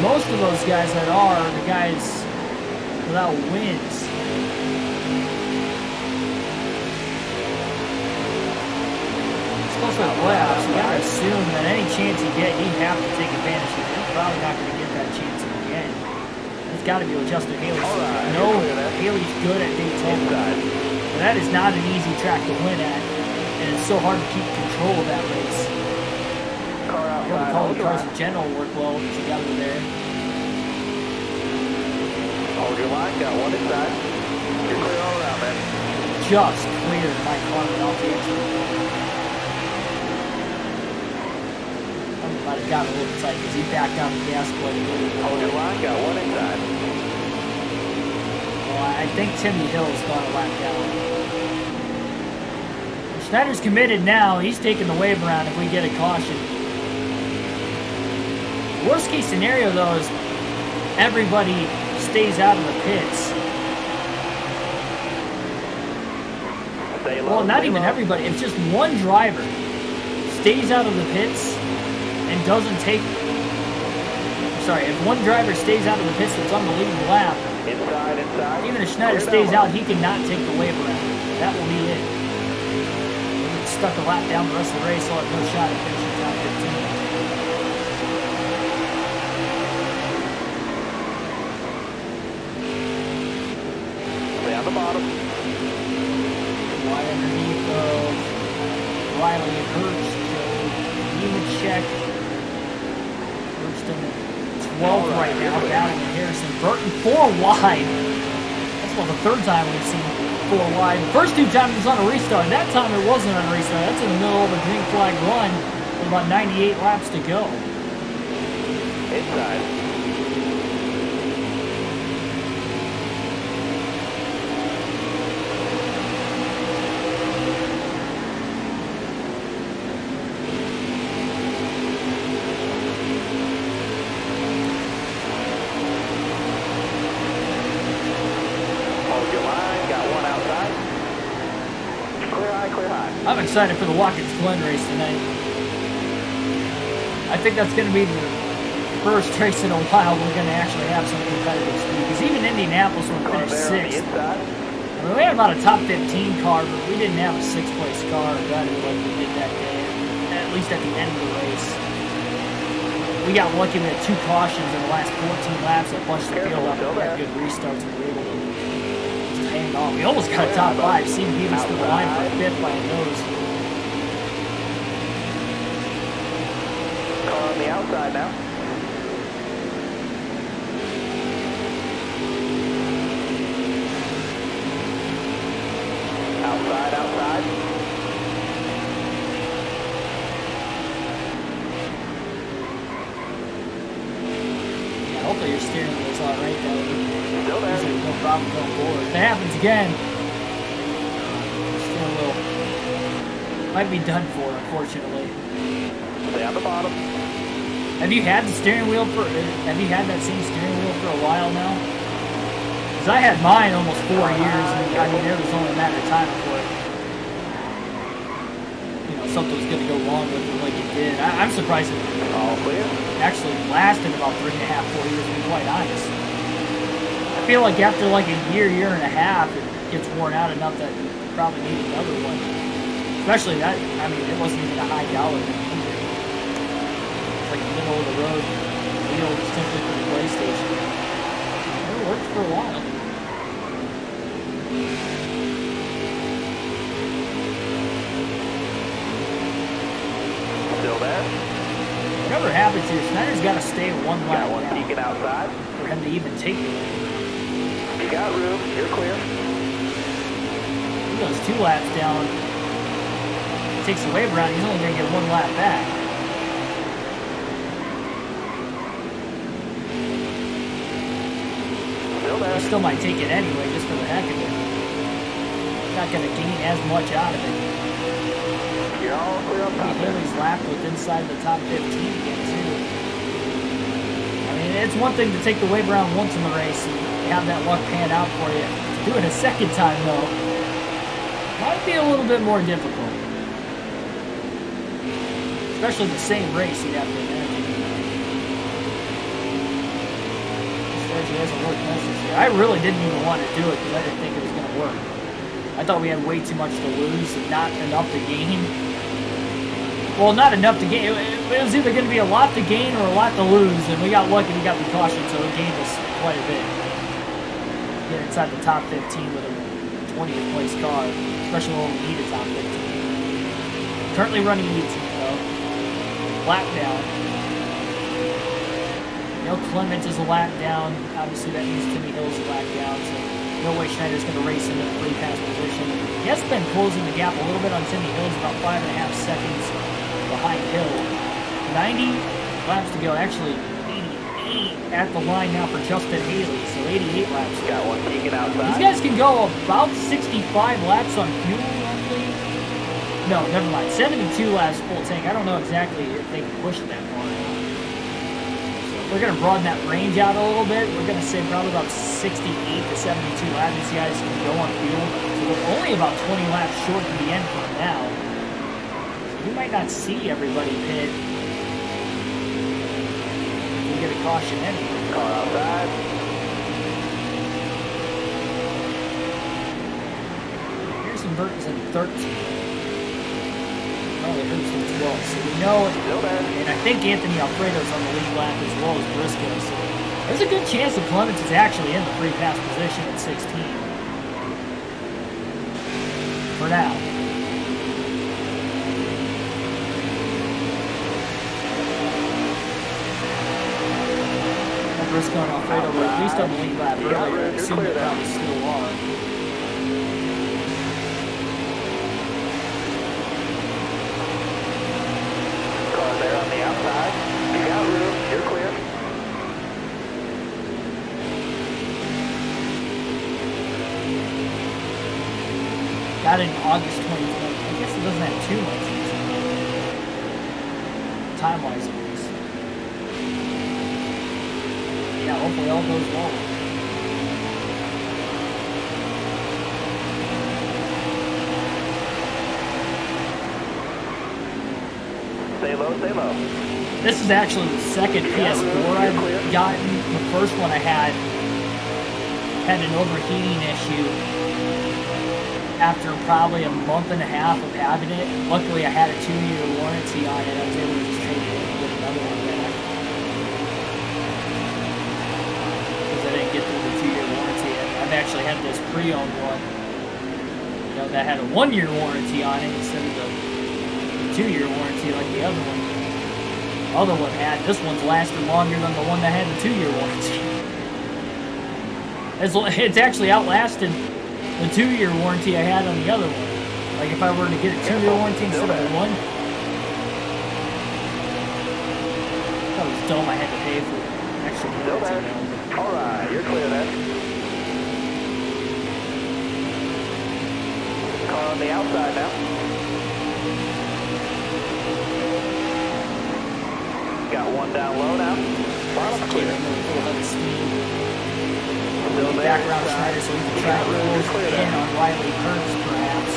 Most of those guys that are the guys without wins. It's close to the playoffs. You gotta assume that any chance you get, you have to take advantage of it. You're probably not going to get that chance again. It's got to be with Justin Haley. Right, no, Haley's good at Daytona. But that is not an easy track to win at, and it's so hard to keep control of that race. You know, the quality cars in general work well together there. Hold your line, got one inside. You're clear all around, man. Just cleared Mike Harmon off the exit. I might have got a little tight because he backed down the gas quite a bit. Hold your line, got one inside. Well, I think Timmy Hill's gone a lap down. Schneider's committed now. He's taking the wave around if we get a caution. Worst case scenario, though, is everybody stays out of the pits. Well, not even everybody. If just one driver stays out of the pits and doesn't take... Sorry, if one driver stays out of the pits that's on the leading lap, inside. Even if Schneider stays out, he cannot take the wave around. That will be it. If he gets stuck a lap down the rest of the race, he'll have no shot at finishing top 15. The bottom. Wide underneath of Riley and Hurst. Nemechek. Hurst in 12th right now. Battling Harrison Burton 4 wide. That's about the third time we've seen 4 wide. The first 2 times it was on a restart. That time it wasn't on a restart. That's in the middle of a green flag run with about 98 laps to go. Inside. I'm excited for the Watkins Glen race tonight. I think that's going to be the first race in a while we're going to actually have some competitive speed. Because even Indianapolis, when we finished 6th, I mean, we had about a top 15 car, but we didn't have a 6th place car or better like we did that day, at least at the end of the race. We got lucky. We had 2 cautions in the last 14 laps that bunched the field up, and we had good restarts and we were able to hang on. We almost got a top 5. Seemed to beat us to the line for 5th by a nose. Car on the outside now. Outside. Yeah, hopefully your steering wheel's all right though. Still there. No problem going forward. If that happens again, steering wheel might be done for, unfortunately. Stay on the bottom. Have you had the steering wheel for? Have you had that same steering wheel for a while now? Because I had mine almost 4 years, and I mean it was only a matter of time before something was going to go wrong with it like it did. I'm surprised it all clear. Actually lasted about 3.5, 4 years, to be quite honest. I feel like after like a year and a half, it gets worn out enough that you probably need another one. Especially that, I mean, it wasn't even a high dollar thing either. It's like a middle of the road wheel simply for the PlayStation. It worked for a while. Still there? Whatever happens here, Schneider's got to stay one lap Got one down peeking outside. for him to even take the lead. You got room. You're clear. He goes 2 laps down. Takes the wave around. He's only going to get 1 lap back. Still there. He still might take it anyway, just for the heck of it. He's not going to gain as much out of it. You're all clear up top. Haley's lapped with inside the top 15 again, too. I mean, it's one thing to take the wave around once in the race and have that luck pan out for you. To do it a second time, though, might be a little bit more difficult. Especially the same race, you'd have to imagine. This strategy hasn't worked necessarily. I really didn't even want to do it because I didn't think it was going to work. I thought we had way too much to lose and not enough to gain. Well, not enough to gain. It was either going to be a lot to gain or a lot to lose, and we got lucky. We got the caution, so it gained us quite a bit. Get inside the top 15 with a 20th place car, especially when we need a top 15. Currently running 18, though. Lap down. No Clements is a lap down. Obviously, that means Timmy Hill's a lap down, so no way Schneider's going to race into the free pass position. He has been closing the gap a little bit on Timmy Hill's, about 5.5 seconds behind Hill. 90 laps to go. Actually, 88 at the line now for Justin Haley, so 88 laps. Got one peeking outside. These guys can go about 65 laps on fuel, roughly. No, never mind. 72 laps full tank. I don't know exactly if they can push it that far. So if we're going to broaden that range out a little bit, we're going to say probably about 68 to 72 laps. These guys can go on fuel. So they're only about 20 laps short to the end from now. So we might not see everybody pit. We'll get a caution anyway. Car outside. Harrison Burton's in 13. Probably Hurts in 12. So we know, and I think Anthony Alfredo's on the lead lap as well as Briscoe. So there's a good chance that Clements is actually in the free pass position at 16. For now. Briscoe and Alfredo were at least on the lead lap earlier. I assume they probably still are. Car there on the outside. You got room. You're clear. Got it in August 2020. I guess it doesn't have too much time-wise at least. Yeah, hopefully all goes well. Stay low, stay low. This is actually the second PS4 I've gotten. The first one I had an overheating issue after probably a month and a half of having it. Luckily, I had a 2-year warranty on it. I was able to just trade it in and get another one back. Because I didn't get through the 2-year warranty. I've actually had this pre-owned one, you know, that had a 1-year warranty on it instead of the 2-year warranty like the other one. The other one had. This one's lasted longer than the one that had the 2-year warranty. It's actually outlasted the 2-year warranty I had on the other one. Like if I were to get a 2-year warranty instead of a 1. That was dumb. I had to pay for extra warranty now. Alright, you're clear then. Car on the outside now. Got one down low now. Bottom clear. Still back around Schneider so we can try to close in on Riley Herbst perhaps.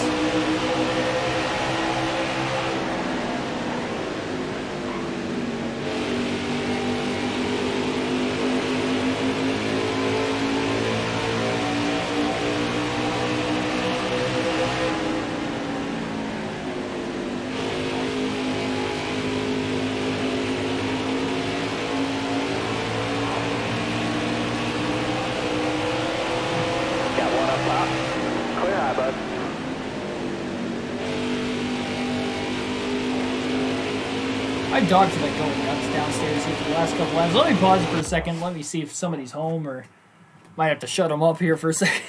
I My dogs have been going nuts downstairs here for the last couple laps. Let me pause it for a second. Let me see if somebody's home, or might have to shut them up here for a second.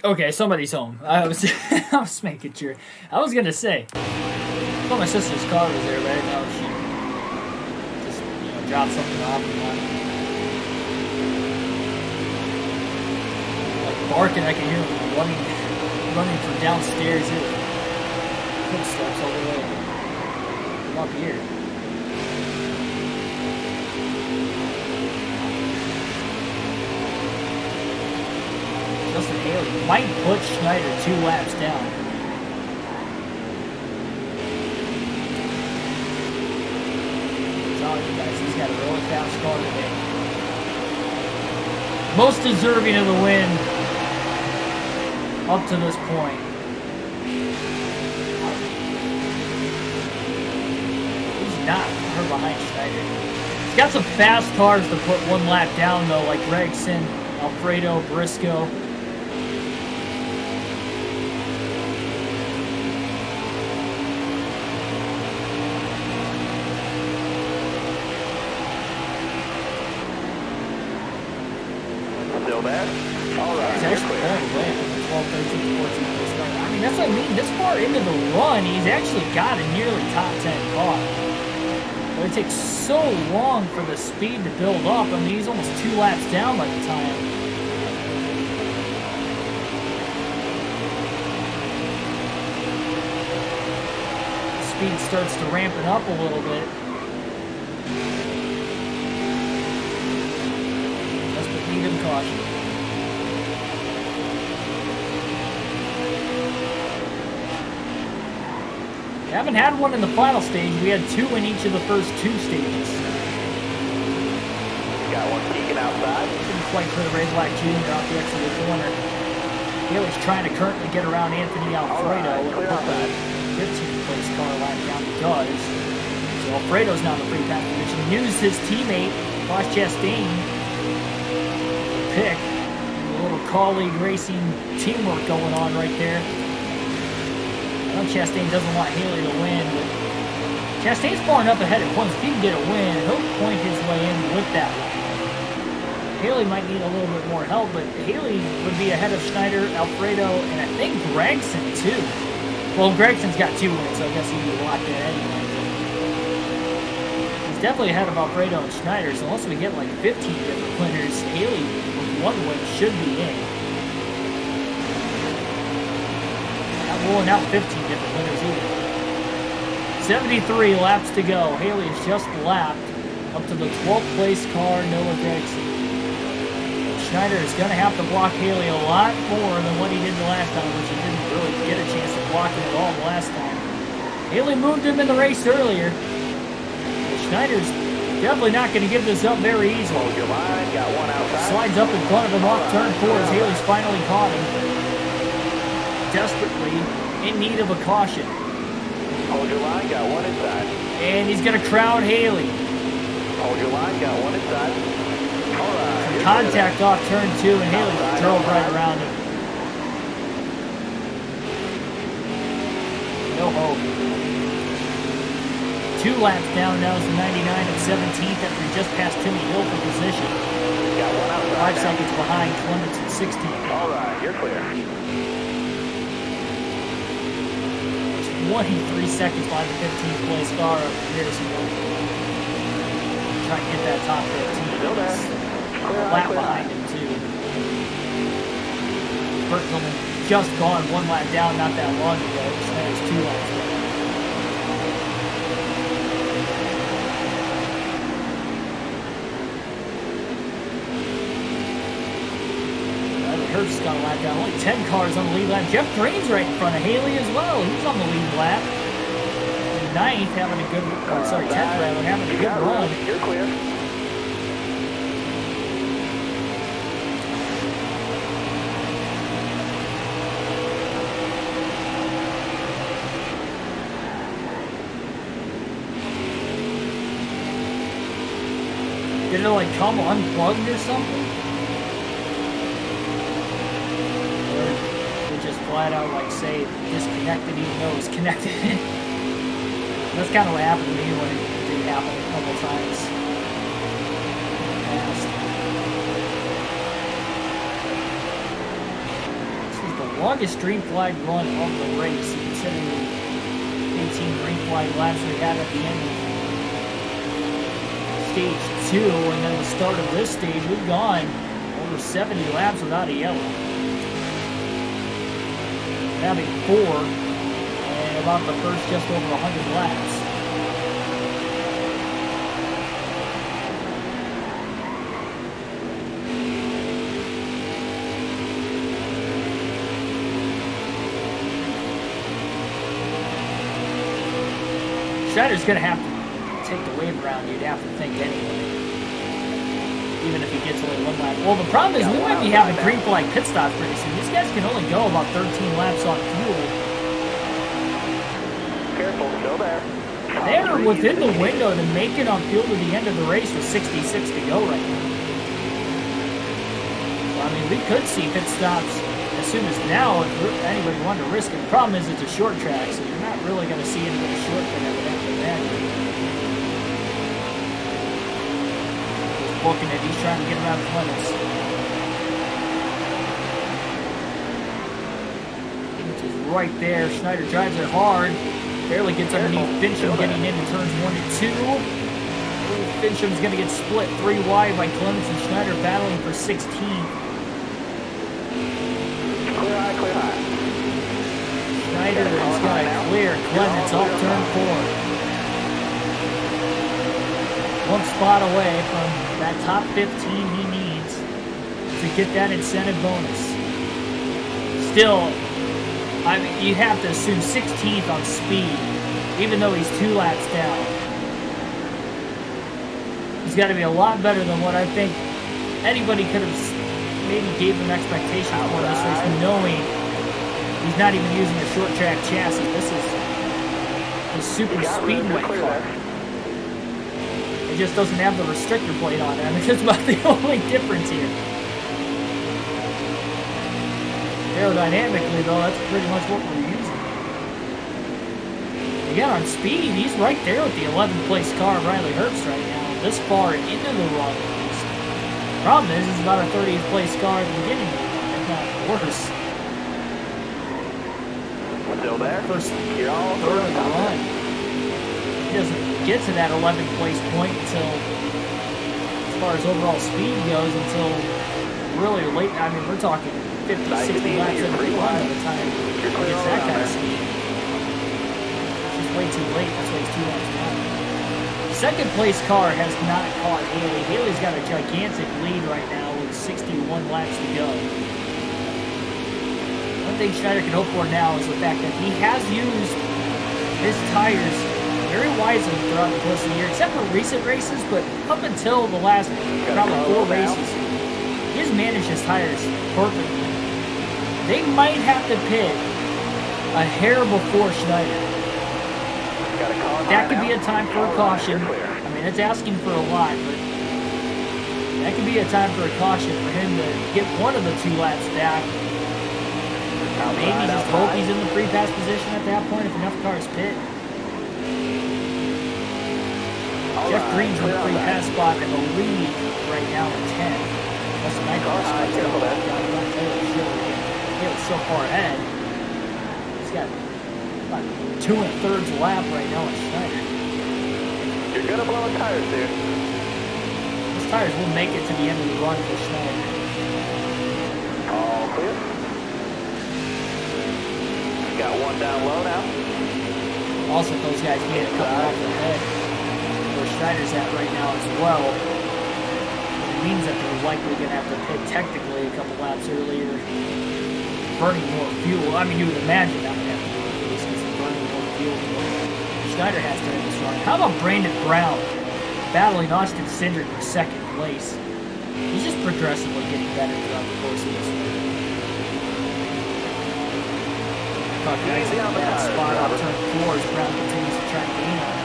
Okay, somebody's home. I was making sure. I was gonna say, I thought my sister's car was there, but I didn't know she just dropped something off and left. Like barking, I can hear him running from downstairs here. Footsteps all the way from up here. Justin Haley might put Schneider 2 laps down. I'm telling you guys, he's got a really fast car today. Most deserving of the win up to this point. He's not far behind Schneider. He's got some fast cars to put 1 lap down though, like Gregson, Alfredo, Briscoe. Still there? All right. He's actually pulling away from the 12, 13, 14 place car. I mean, that's what I mean. This far into the run, he's actually got a nearly top 10 car. But it takes so long for the speed to build up. I mean, he's almost 2 laps down by the time. The speed starts to ramp it up a little bit. Just with need of caution. We haven't had one in the final stage. We had 2 in each of the first 2 stages. Got one peeking outside. Didn't quite clear Ray Black Jr. off the exit of the corner. Haley's trying to currently get around Anthony Alfredo with a 15th place car lap down. He does. So Alfredo's now in the free pass position. Used his teammate, Ross Chastain, pick. A little colleague racing teamwork going on right there. I know Chastain doesn't want Haley to win, but Chastain's far enough ahead at points. If he can get a win, he'll point his way in with that win. Haley might need a little bit more help, but Haley would be ahead of Schneider, Alfredo, and I think Gregson too. Well, Gregson's got 2 wins, so I guess he'd be locked in anyway. He's definitely ahead of Alfredo and Schneider, so unless we get like 15 different winners, Haley with 1 win should be in. Rolling out 15 different winners either. 73 laps to go. Haley has just lapped up to the 12th place car, Noah Gregson. Schneider is going to have to block Haley a lot more than what he did the last time, which he didn't really get a chance to block him at all the last time. Haley moved him in the race earlier. But Schneider's definitely not going to give this up very easily. Hold your line, got one outside. Slides up in front of him off turn 4 as Haley's finally caught him. Desperately in need of a caution. Hold your line, got one inside. And he's going to crowd Haley. Hold your line, got one inside. All right. Contact off turn 2, and Haley drove right around him. No hope. 2 laps down now is the 99 and 17th after he just passed Timmy Hill for position. Got one outside. 5 seconds behind Clements in 16th. All right, you're clear. 23 seconds behind the 15th place car of Harrison. Trying to get that top 15. Still there. A lap behind him, too. Burton's only just gone 1 lap down not that long ago. Schneider's 2 laps down. Hurst got a lap down. Only 10 cars on the lead lap. Jeff Green's right in front of Haley as well. He's on the lead lap. Ninth, having a good, 10th rather, having a good run. You're clear. Did it like come unplugged or something? Or it just flat out like say disconnected even though it's connected? That's kind of what happened to me when it did happen a couple times in the past. This was the longest green flag run of the race, considering the 18 green flag laps we had at the end of stage 2, and then the start of this stage, we've gone over 70 laps without a yellow. Having 4, and about the first just over 100 laps. Schneider's going to have to take the wave around, you'd have to think anyway. Even if he gets only 1 lap. Well, the problem is we might be having green flag pit stops pretty soon. These guys can only go about 13 laps on fuel. Careful, still there. They're within the window to make it on fuel to the end of the race with 66 to go right now. So, I mean, we could see pit stops as soon as now if anybody wanted to risk it. The problem is it's a short track, so you're not really going to see anybody short pit after that. Looking at he's trying to get around the limits. Which is right there. Schneider drives it hard. Barely gets underneath Fincham getting in turns 1 and 2. Fincham's going to get split 3 wide by Clements and Schneider battling for 16th. Clear high, clear high. Schneider has got to clear Clements off turn 4. 1 spot away from that top 15 he needs to get that incentive bonus. Still, I mean, you have to assume 16th on speed, even though he's 2 laps down. He's got to be a lot better than what I think anybody could have maybe gave him expectations for this race, knowing he's not even using a short track chassis. This is a super speedway car. It just doesn't have the restrictor plate on it. I mean, that's about the only difference here. Aerodynamically, though, that's pretty much what we're using. Again, on speed, he's right there with the 11th place car, Riley Herbst, right now. This far into the run, at least. Problem is, it's about a 30th place car at the beginning of the run, if not worse. Still there? First You're all third of the run. He doesn't get to that 11th place point until, as far as overall speed goes, until really late. I mean, we're talking 50, 60 laps into the run by the time he gets that kind of speed. It's just way too late. That's why he's 2 laps down. Second place car has not caught Haley. Haley's got a gigantic lead right now with 61 laps to go. One thing Schneider can hope for now is the fact that he has used his tires very wisely throughout the course of the year, except for recent races, but up until the last probably 4 races, he has managed his tires perfectly. They might have to pit a hair before Schneider. That could be a time for a caution. I mean, it's asking for a lot, but that could be a time for a caution for him to get one of the 2 laps back. Maybe just hope he's in the free pass position at that point if enough cars pit. Jeff Green's in the free pass spot, I believe, right now in 10th. That's the night car spot. He was so far ahead. He's got about 2 1/3 lap right now in Schneider. You're gonna blow his tires, dude. His tires will make it to the end of the run for Schneider. All clear. Got 1 down low now. Also, those guys gained a couple laps ahead. Where Schneider's at right now as well. means that they're likely going to have to pit technically a couple laps earlier, burning more fuel. I mean, you would imagine that would have to be the case because they're burning more fuel than what Schneider has to in this run. How about Brandon Brown battling Austin Cindric for second place? He's just progressively getting better throughout the course of this one. Caught guys in that spot off turn 4 as Brown continues to try to gain on him.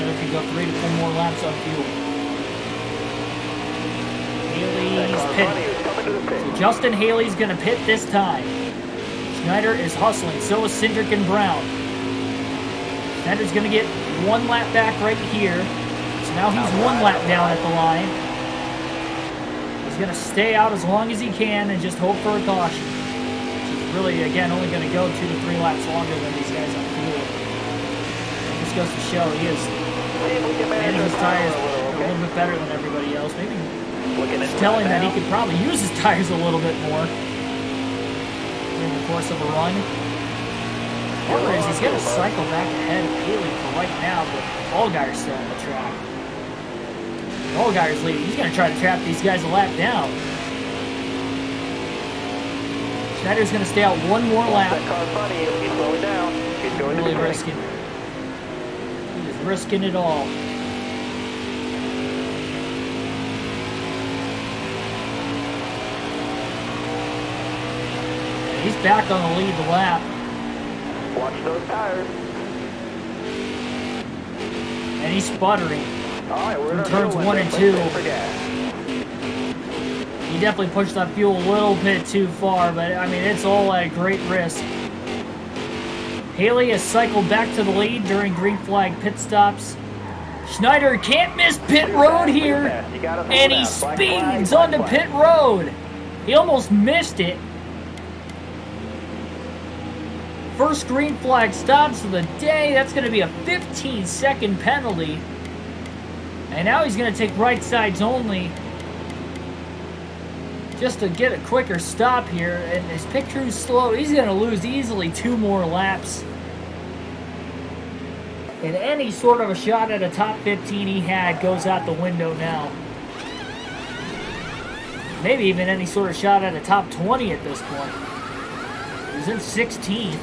Can go 3 to 4 more laps on fuel. Haley's pitting. So Justin Haley's going to pit this time. Schneider is hustling. So is Cindric and Brown. Schneider's going to get 1 lap back right here. So now he's 1 lap down at the line. He's going to stay out as long as he can and just hope for a caution. Which is really, again, only going to go 2 to 3 laps longer than these guys on fuel. This goes to show he is managing his tires a little bit better than everybody else. Maybe it's telling that he could probably use his tires a little bit more during the course of a run. Or is he's going to cycle back ahead of Haley for right now, but Allgaier's still on the track. Allgaier's leading. He's going to try to trap these guys a lap down. Schneider's going to stay out 1 more lap. That car in front of you. He's slowing down. He's going really to be risking it. Risking it all. He's back on the lead lap. Watch those tires. And he's sputtering. All right, we're in turns 1 and 2. He definitely pushed that fuel a little bit too far, but I mean, it's all at a great risk. Haley has cycled back to the lead during green flag pit stops. Schneider can't miss pit road here, and he speeds onto pit road. He almost missed it. First green flag stops of the day. That's going to be a 15-second penalty. And now he's going to take right sides only just to get a quicker stop here. And his pit crew's slow. He's going to lose easily 2 more laps. And any sort of a shot at a top 15 he had goes out the window now. Maybe even any sort of shot at a top 20 at this point. He's in 16th.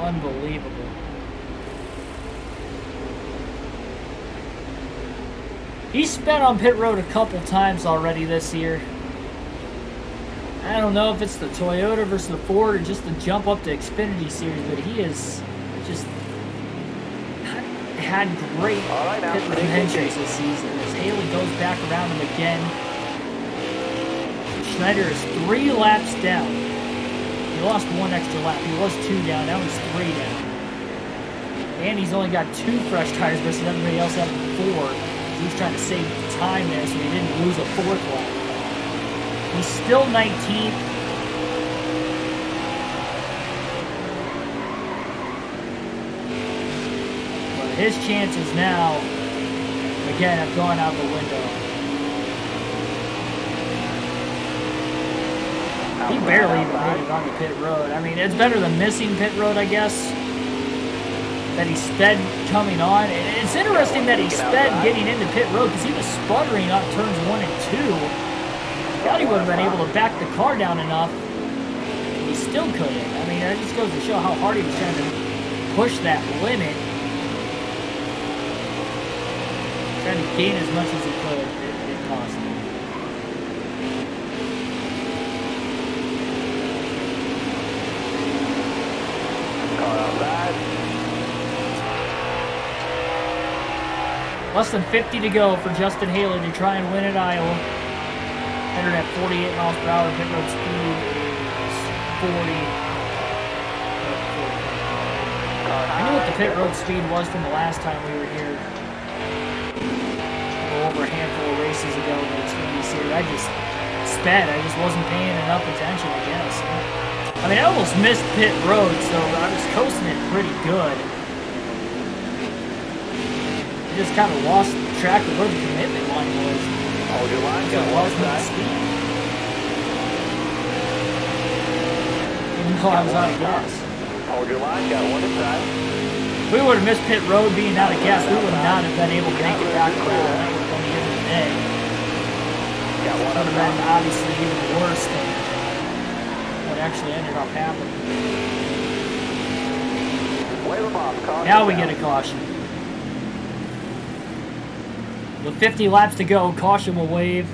Unbelievable. He's sped on pit road a couple times already this year. I don't know if it's the Toyota versus the Ford or just the jump up to Xfinity series, but he has just had great pit road entries this season as Haley goes back around him again. Schneider is 3 laps down. He lost 1 extra lap. He was 2 down. Now he's 3 down. And he's only got 2 fresh tires versus everybody else having 4. He's trying to save time there so he didn't lose a 4th lap. He's still 19th. But his chances now, again, have gone out the window. He barely even made it on the pit road. I mean, it's better than missing pit road, I guess, that he sped coming on. And it's interesting that he sped getting into pit road because he was sputtering on turns 1 and 2. Thought he would have been able to back the car down enough. He still couldn't. I mean, that just goes to show how hard he was trying to push that limit. Trying to gain as much as he could, if possible. Car outside. Less than 50 to go for Justin Haley to try and win at Iowa. Entered at 48 miles per hour. Pit road speed is 40. I knew what the pit road speed was from the last time we were here. Over a handful of races ago in the Xfinity series. I just sped. I just wasn't paying enough attention, I guess. I mean, I almost missed pit road, so I was coasting it pretty good. I just kind of lost track of where the commitment line was. Hold your line, got one side. even though I was out of gas. Hold your line, got one inside. If we would have missed pit road being out of gas, we would not have been able to make it back around. That would have been the end of the day. Got one Would have been obviously even worse than what actually ended up happening. Wave them off. Caution Now we down. get a caution. With 50 laps to go, caution will wave.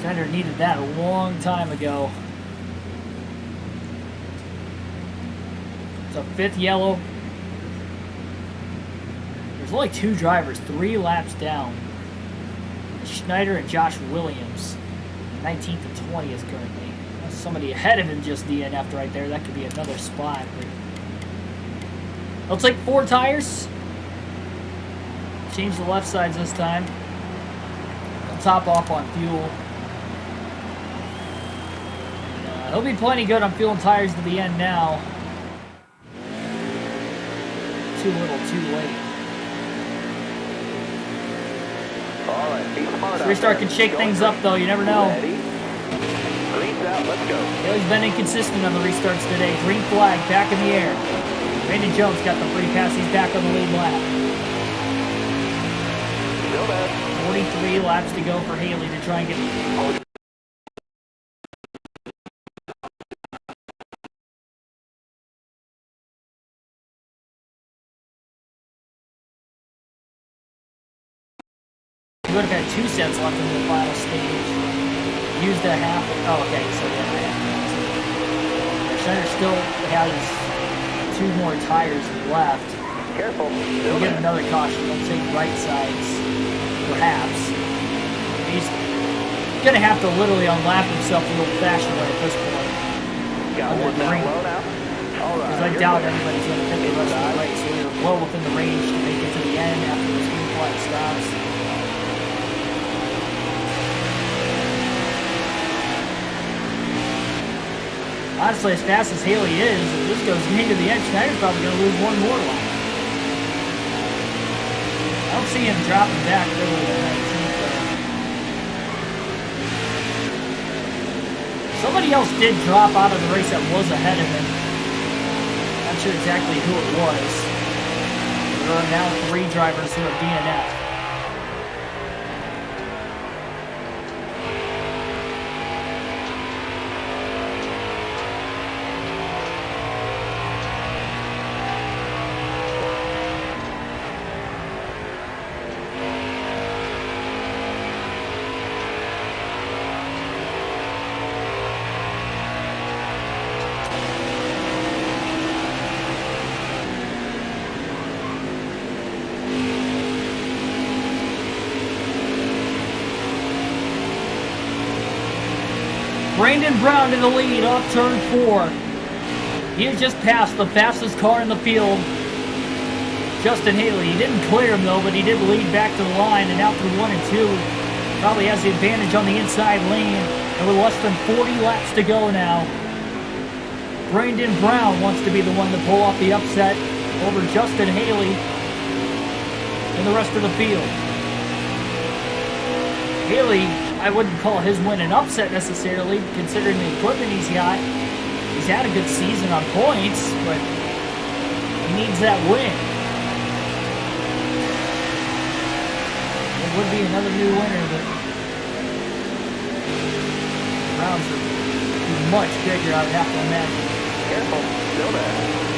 Fender needed that a long time ago. It's a fifth yellow. There's only 2 drivers, 3 laps down. Schneider and Josh Williams. 19th and 20th currently. That's somebody ahead of him just DNF'd right there. That could be another spot. But let's take 4 tires. Change the left sides this time. I'll top off on fuel. He'll be plenty good on fuel and tires to the end now. Too little, too late. All right, be smart out Restart there. can shake things up though, you never know. Ready? Green's out, let's go. He's been inconsistent on the restarts today. Green flag back in the air. Brandon Jones got the free pass. He's back on the lead lap. Still there. 43 laps to go for Haley to try and get... He would have had 2 sets left in the final stage. Used a half... Oh, okay, so yeah. Schneider still has 2 more tires left. Careful. We'll get another caution. We'll take right sides, perhaps. He's going to have to literally unlap himself the old-fashioned way at this point. Got one down low now. All right. Because I doubt everybody's going to pick the rest of the race. We are well within the range to make it to the end after this green flag stops. Honestly, as fast as Haley is, if this goes into the end, Schneider's probably going to lose 1 more lap. I don't see him dropping back really to 19th though. Somebody else did drop out of the race that was ahead of him. Not sure exactly who it was. There are now 3 drivers who are DNF. Brandon Brown in the lead off turn 4. He has just passed the fastest car in the field, Justin Haley. He didn't clear him though, but he did lead back to the line, and out through 1 and 2. Probably has the advantage on the inside lane, and with less than 40 laps to go now. Brandon Brown wants to be the one to pull off the upset over Justin Haley and the rest of the field. Haley, I wouldn't call his win an upset necessarily, considering the equipment he's got. He's had a good season on points, but he needs that win. It would be another new winner, but Browns are much bigger, I would have to imagine. Careful. Still there.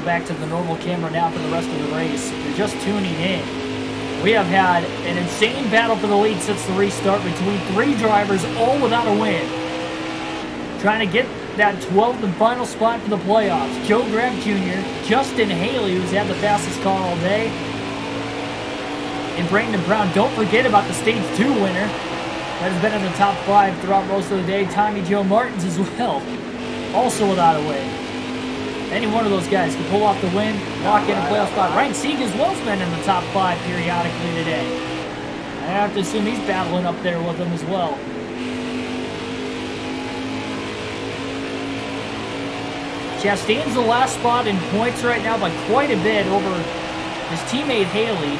Back to the normal camera now for the rest of the race. If you're just tuning in, we have had an insane battle for the lead since the restart between 3 drivers, all without a win. Trying to get that 12th and final spot for the playoffs. Joe Graff Jr., Justin Haley, who's had the fastest car all day, and Brandon Brown. Don't forget about the Stage 2 winner that has been in the top 5 throughout most of the day, Tommy Joe Martins as well, also without a win. Any one of those guys can pull off the win, lock in a playoff spot. Ryan Sieg as well has been in the top 5 periodically today. I have to assume he's battling up there with them as well. Chastain's the last spot in points right now by quite a bit over his teammate Haley.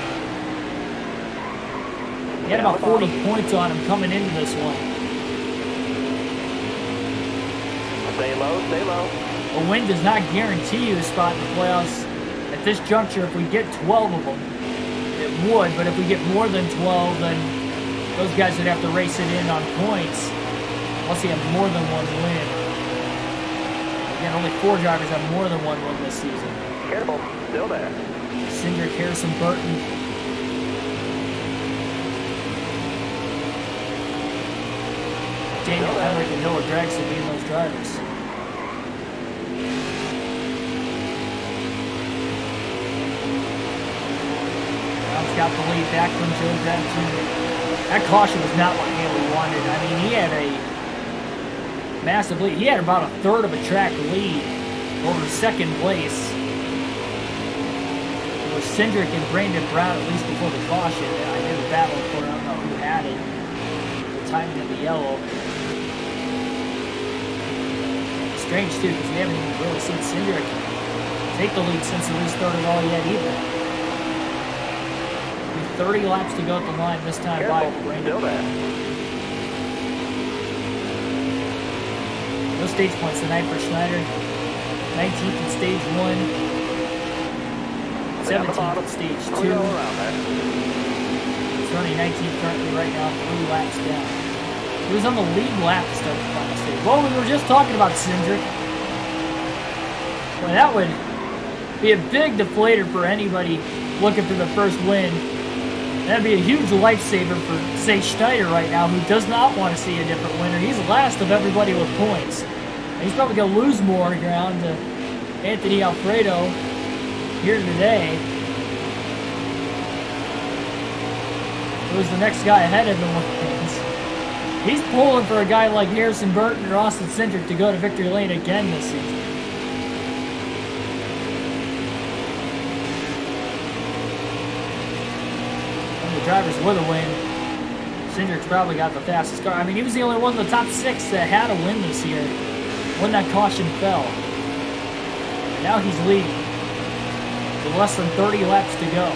He had about 40 points on him coming into this one. Stay low, stay low. A win does not guarantee you a spot in the playoffs. At this juncture, if we get 12 of them, it would, but if we get more than 12, then those guys would have to race it in on points, unless you have more than one win. Again, only 4 drivers have more than one win this season. Careful, still there. Cindric, Harrison, Burton. Daniel Henrik and Noah Gregson being those drivers. Brown's got the lead back from Joe Grant Jr. That caution was not what Haley wanted. I mean, he had a massive lead. He had about a third of a track lead over second place. It was Cindric and Brandon Brown, at least before the caution. I knew the battle for it. I don't know who had it. The timing of the yellow. Strange, too, because we haven't even really seen Cindric take the lead since the restart at all yet either. 30 laps to go at the line this time. By Brandon. No stage points tonight for Schneider. 19th in stage 1. 17th in stage 2. He's running 19th currently right now, 3 laps down. He was on the lead lap to start the final stage. Well, we were just talking about Cindric. Well, that would be a big deflator for anybody looking for the first win. That'd be a huge lifesaver for, say, Schneider right now, who does not want to see a different winner. He's last of everybody with points. And he's probably going to lose more ground to Anthony Alfredo here today. Who's the next guy ahead of him with points? He's pulling for a guy like Harrison Burton or Austin Cindric to go to victory lane again this season. Drivers with a win. Cindric's probably got the fastest car. I mean, he was the only one in the top 6 that had a win this year when that caution fell. Now he's leading with less than 30 laps to go.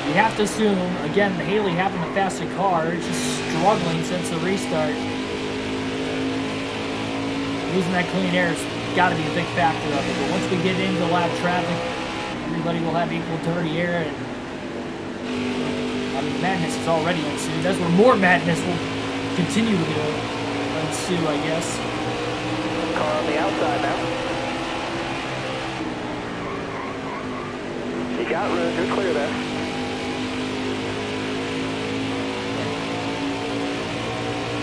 You have to assume, again, Haley having the faster car, just struggling since the restart. Losing that clean air has got to be a big factor of it. But once we get into lap traffic, everybody will have equal dirty air, and I mean, madness has already ensued. That's where more madness will continue to ensue, I guess. Car on the outside now. You got room. You're clear there.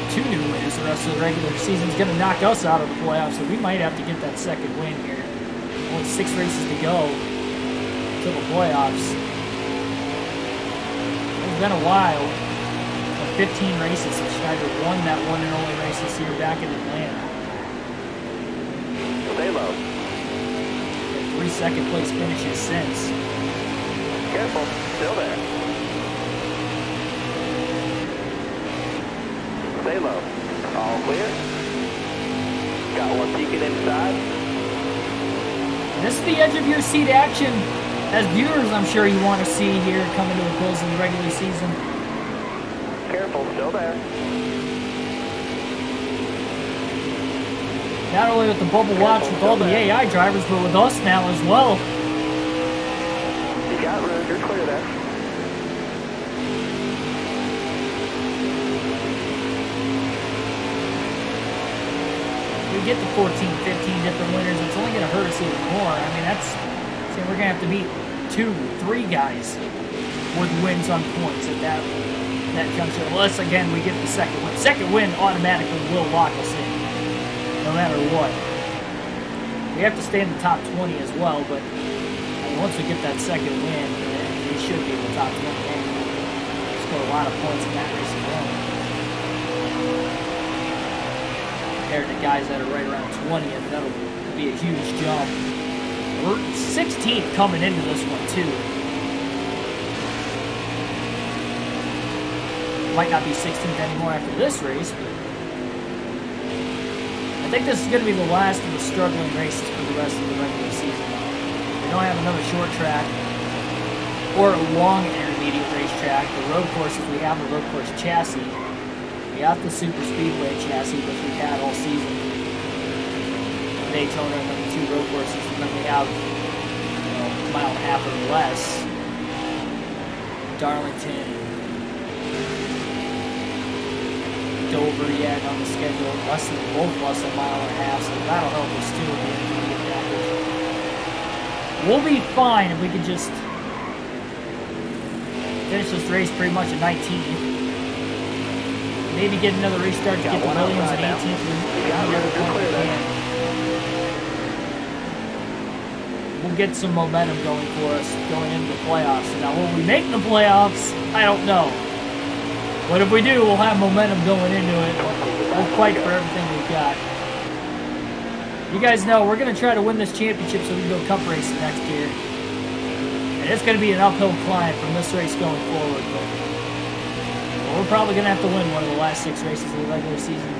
Two new winners the rest of the regular season is going to knock us out of the playoffs, so we might have to get that second win here. Only 6 races to go to the playoffs. It's been a while. 15 races since Schneider won that one and only race this year back in Atlanta. Stay low. 3 second place finishes since. Careful, still there. Stay low. All clear. Got one peeking inside. This is the edge of your seat action. As viewers, I'm sure you want to see here coming to a close of the regular season. Careful, still there. Not only with the bubble watch with all the AI drivers, but with us now as well. You got room, you're clear there. If we get to 14, 15 different winners, it's only going to hurt us even more. I mean, we're going to have to beat 2, 3 guys with wins on points at that juncture. Unless, again, we get the second win. Second win automatically will lock us in, no matter what. We have to stay in the top 20 as well, but I mean, once we get that second win, we should be in the top 20 anyway. Score a lot of points in that race alone. Compared to guys that are right around 20th, that'll be a huge jump. We're 16th coming into this one, too. Might not be 16th anymore after this race, but think this is going to be the last of the struggling races for the rest of the regular season. We don't have another short track or a long intermediate racetrack. The road courses, we have a road course chassis. We got the super speedway chassis, which we've had all season. Daytona, and then the 2 road courses, and then we have, a mile and a half or less. Darlington, Dover yet on the schedule, both less than a mile and a half, so that'll help us too with the intermediate package. We'll be fine if we can just finish this race pretty much at 19th. Maybe get another restart to get the Williams at 18th. We'll get some momentum going for us going into the playoffs. Now, will we make the playoffs? I don't know. But if we do, we'll have momentum going into it. We'll fight for everything we've got. You guys know we're going to try to win this championship so we can go cup racing next year. And it's going to be an uphill climb from this race going forward. But we're probably going to have to win one of the last 6 races of the regular season.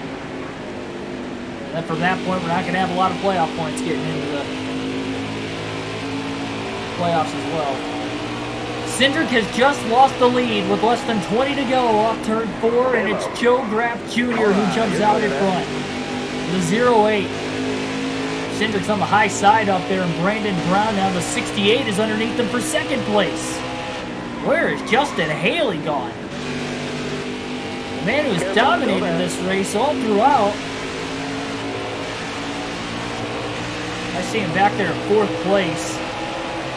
And then from that point, we're not going to have a lot of playoff points getting into the playoffs as well. Cindric has just lost the lead with less than 20 to go off turn 4, and it's Joe Graff Jr. who jumps out in front. The 0-8. Cindric's on the high side up there, and Brandon Brown down to 68 is underneath him for second place. Where is Justin Haley gone? The man who's dominated this race all throughout. I see him back there in 4th place,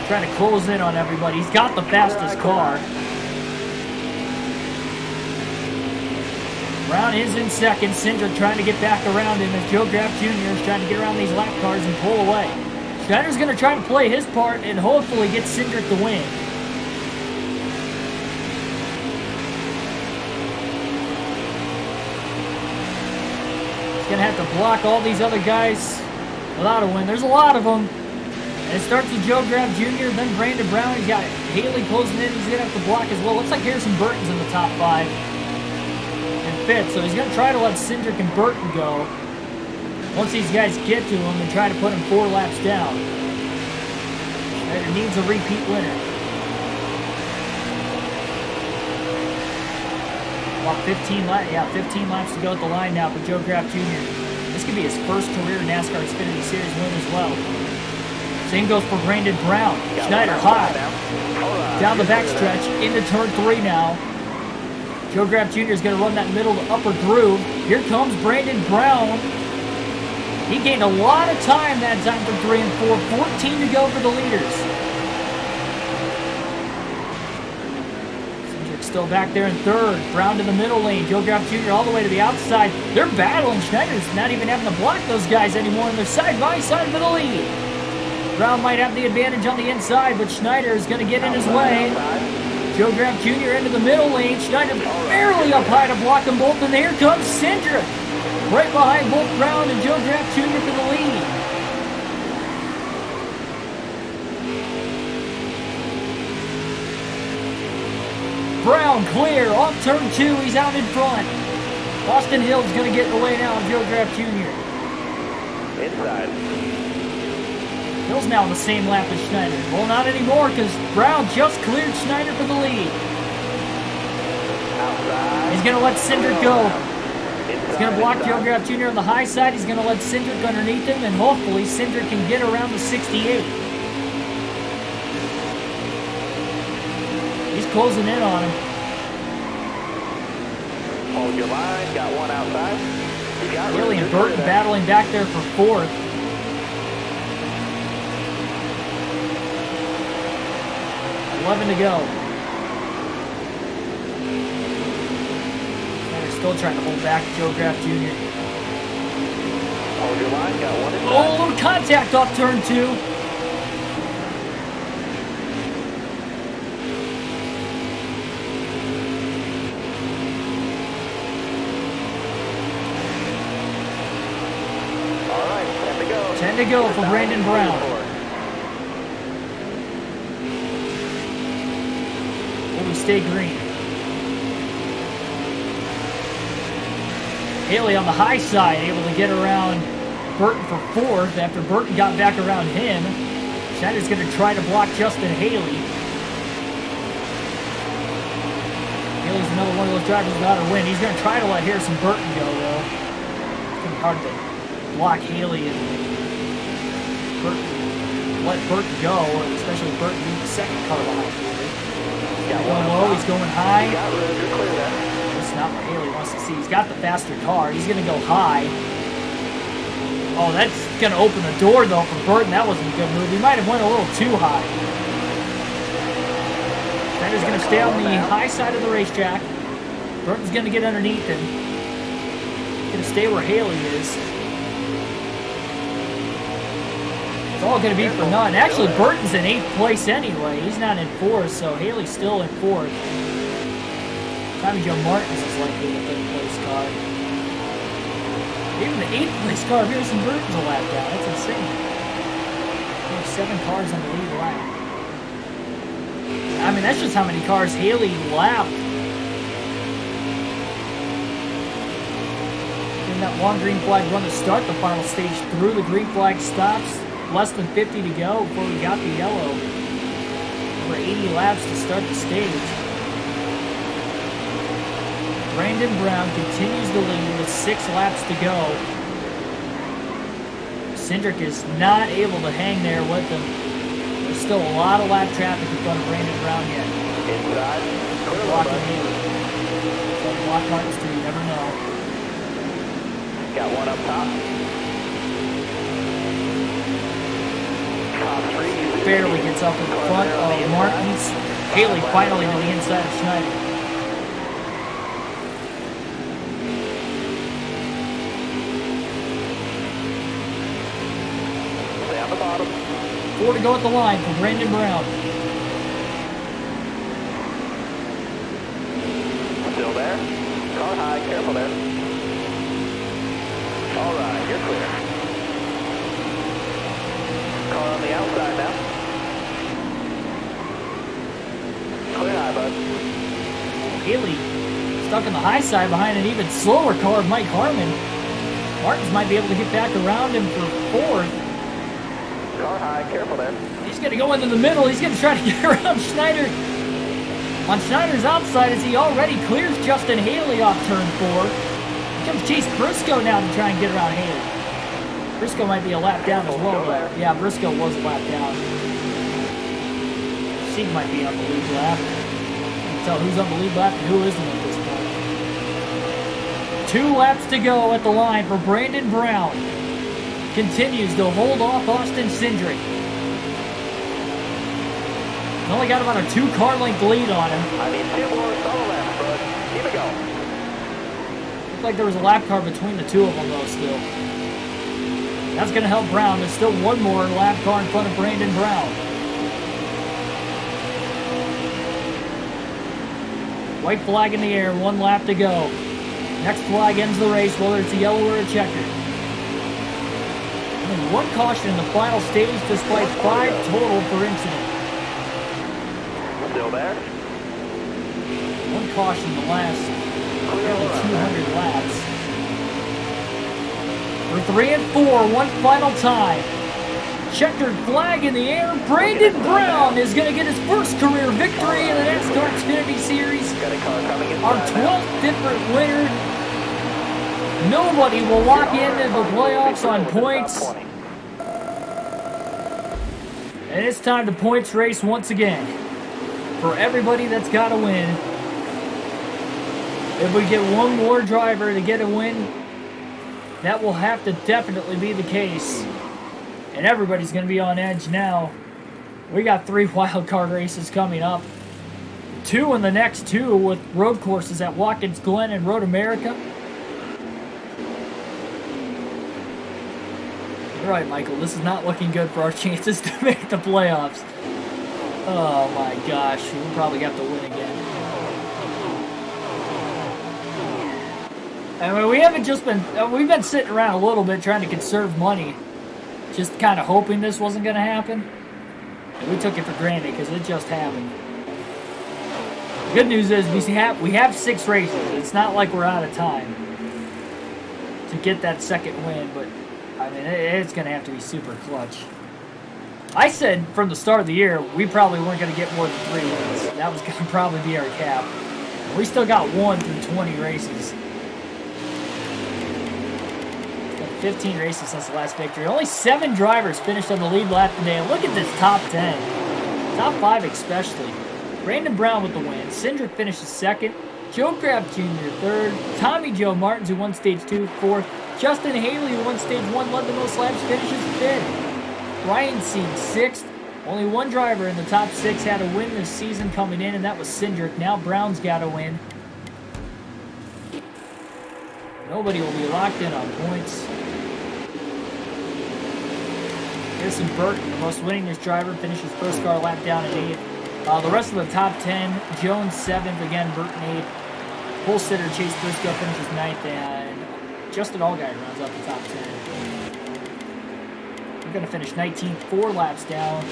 trying to close in on everybody. He's got the fastest car. Brown is in second. Cindric trying to get back around him as Joe Graff Jr. is trying to get around these lap cars and pull away. Schneider's going to try to play his part and hopefully get Cindric the win. He's going to have to block all these other guys without a win. There's a lot of them. And it starts with Joe Graff Jr., then Brandon Brown. He's got Haley closing in. He's going to have to block as well. Looks like Harrison Burton's in the top 5 and 5th. So he's going to try to let Cindric and Burton go once these guys get to him and try to put him 4 laps down. Schneider needs a repeat winner. About 15 laps to go at the line now for Joe Graff Jr. This could be his first career NASCAR Xfinity Series win as well. Same goes for Brandon Brown. Schneider high. Down the backstretch into turn 3 now. Joe Graff Jr. is going to run that middle to upper groove. Here comes Brandon Brown. He gained a lot of time that time for 3 and 4. 14 to go for the leaders. Cindric's still back there in 3rd. Brown to the middle lane. Joe Graff Jr. all the way to the outside. They're battling. Schneider's not even having to block those guys anymore, and they're side by side for the lead. Brown might have the advantage on the inside, but Schneider is going to get in his way. Joe Graff Jr. into the middle lane. Schneider barely up high to block them both, and here comes Cindric. Right behind both Brown and Joe Graff Jr. for the lead. Brown clear, off turn 2, he's out in front. Austin Hill's going to get in the way now of Joe Graff Jr. Inside. Hill's now on the same lap as Schneider. Well, not anymore, because Brown just cleared Schneider for the lead. Outside. He's going to let Cindric go. He's going to block Joe Graff Jr. on the high side. He's going to let Cindric underneath him, and hopefully Cindric can get around the 68. He's closing in on him. Hold your line. Got one outside. Haley and Burton battling back there for 4th. 11 to go. They're still trying to hold back Joe Graff Jr. Hold your line, got one inside. Oh, a little contact off turn 2. All right, 10 to go. 10 to go for Brandon Brown. Will we stay green? Haley on the high side, able to get around Burton for fourth after Burton got back around him. Schneider's going to try to block Justin Haley. Haley's another one of those drivers without a win. He's going to try to let Harrison Burton go, though. It's going to be hard to block Haley and let Burton go, especially if Burton beat the second car behind Haley. He's going low, he's going high. That's not what Haley wants to see. He's got the faster car. He's going to go high. Oh, that's going to open the door, though, for Burton. That wasn't a good move. He might have went a little too high. Schneider's going to stay on the high side of the racetrack. Burton's going to get underneath him. He's going to stay where Haley is. It's all going to be for none. Actually, Burton's in 8th place anyway. He's not in 4th, so Haley's still in 4th. Tommy Joe Martins is likely the 5th place car. Even the 8th place car of Harrison Burton's a lap down. That's insane. Only 7 cars on the lead lap. I mean, that's just how many cars Haley lapped. In that long green flag run to start the final stage, through the green flag stops. Less than 50 to go before we got the yellow. Over 80 laps to start the stage. Brandon Brown continues the lead with 6 laps to go. Cindric is not able to hang there with him. There's still a lot of lap traffic in front of Brandon Brown yet. Inside. Blocking Haley. So block Martins too, you never know. Got one up top. Barely gets up in the front of Martins. Haley finally to the inside of Schneider. Stay on the bottom. 4 to go at the line for Brandon Brown. Still there. Car high, careful there. All right, you're clear. Car on the outside now. Clear high, bud. Haley stuck on the high side behind an even slower car of Mike Harmon. Martins might be able to get back around him for 4th. Car high, careful there. He's going to go into the middle. He's going to try to get around Schneider. On Schneider's outside as he already clears Justin Haley off turn 4. Here comes Chase Briscoe now to try and get around Haley. Briscoe might be a lap down as well, though. Yeah, Briscoe was a lap down. Sieg might be on the lead lap. You can tell who's on the lead lap and who isn't at this point. 2 laps to go at the line for Brandon Brown. Continues to hold off Austin Cindric. He's only got about a 2-car length lead on him. I need 2 more solo laps, bud. Keep it going. Looked like there was a lap car between the 2 of them, though, still. That's going to help Brown. There's still 1 more lap car in front of Brandon Brown. White flag in the air, 1 lap to go. Next flag ends the race, whether it's a yellow or a checker. Only 1 caution in the final stage, despite 5 total for incident. Still there. 1 caution the last nearly 200 laps. For 3 and 4, 1 final time. Checkered flag in the air. Brandon Brown is going to get his first career victory in the NASCAR Xfinity Series. Our 12th different winner. Nobody will lock into the playoffs on points. And it's time to points race once again. For everybody that's got to win. If we get 1 more driver to get a win, that will have to definitely be the case. And everybody's going to be on edge now. We got 3 wild card races coming up. 2 in the next 2 with road courses at Watkins Glen and Road America. You're right, Michael. This is not looking good for our chances to make the playoffs. Oh my gosh, we'll probably have to win again. I mean, we haven't just been, we've been sitting around a little bit trying to conserve money. Just kind of hoping this wasn't going to happen. And we took it for granted because it just happened. The good news is we have 6 races. It's not like we're out of time to get that second win, but I mean, it's going to have to be super clutch. I said from the start of the year, we probably weren't going to get more than 3 wins. That was going to probably be our cap. We still got 1 through 20 races. 15 races since the last victory. Only 7 drivers finished on the lead lap today. And look at this top 10. Top 5 especially. Brandon Brown with the win. Cindric finishes 2nd. Joe Kraft Jr. 3rd. Tommy Joe Martins, who won Stage 2, 4th. Justin Haley, who won Stage 1, led the most laps, finishes 5th. Ryan Seed 6th. Only 1 driver in the top 6 had a win this season coming in, and that was Cindric. Now Brown's got a win. Nobody will be locked in on points. Harrison Burton, the most winningest driver, finishes first car lap down at 8th. The rest of the top 10, Jones 7th, again Burton 8th. Pole sitter Chase Briscoe finishes 9th, and Justin Allgaier rounds out the top 10. We're going to finish 19th, 4 laps down.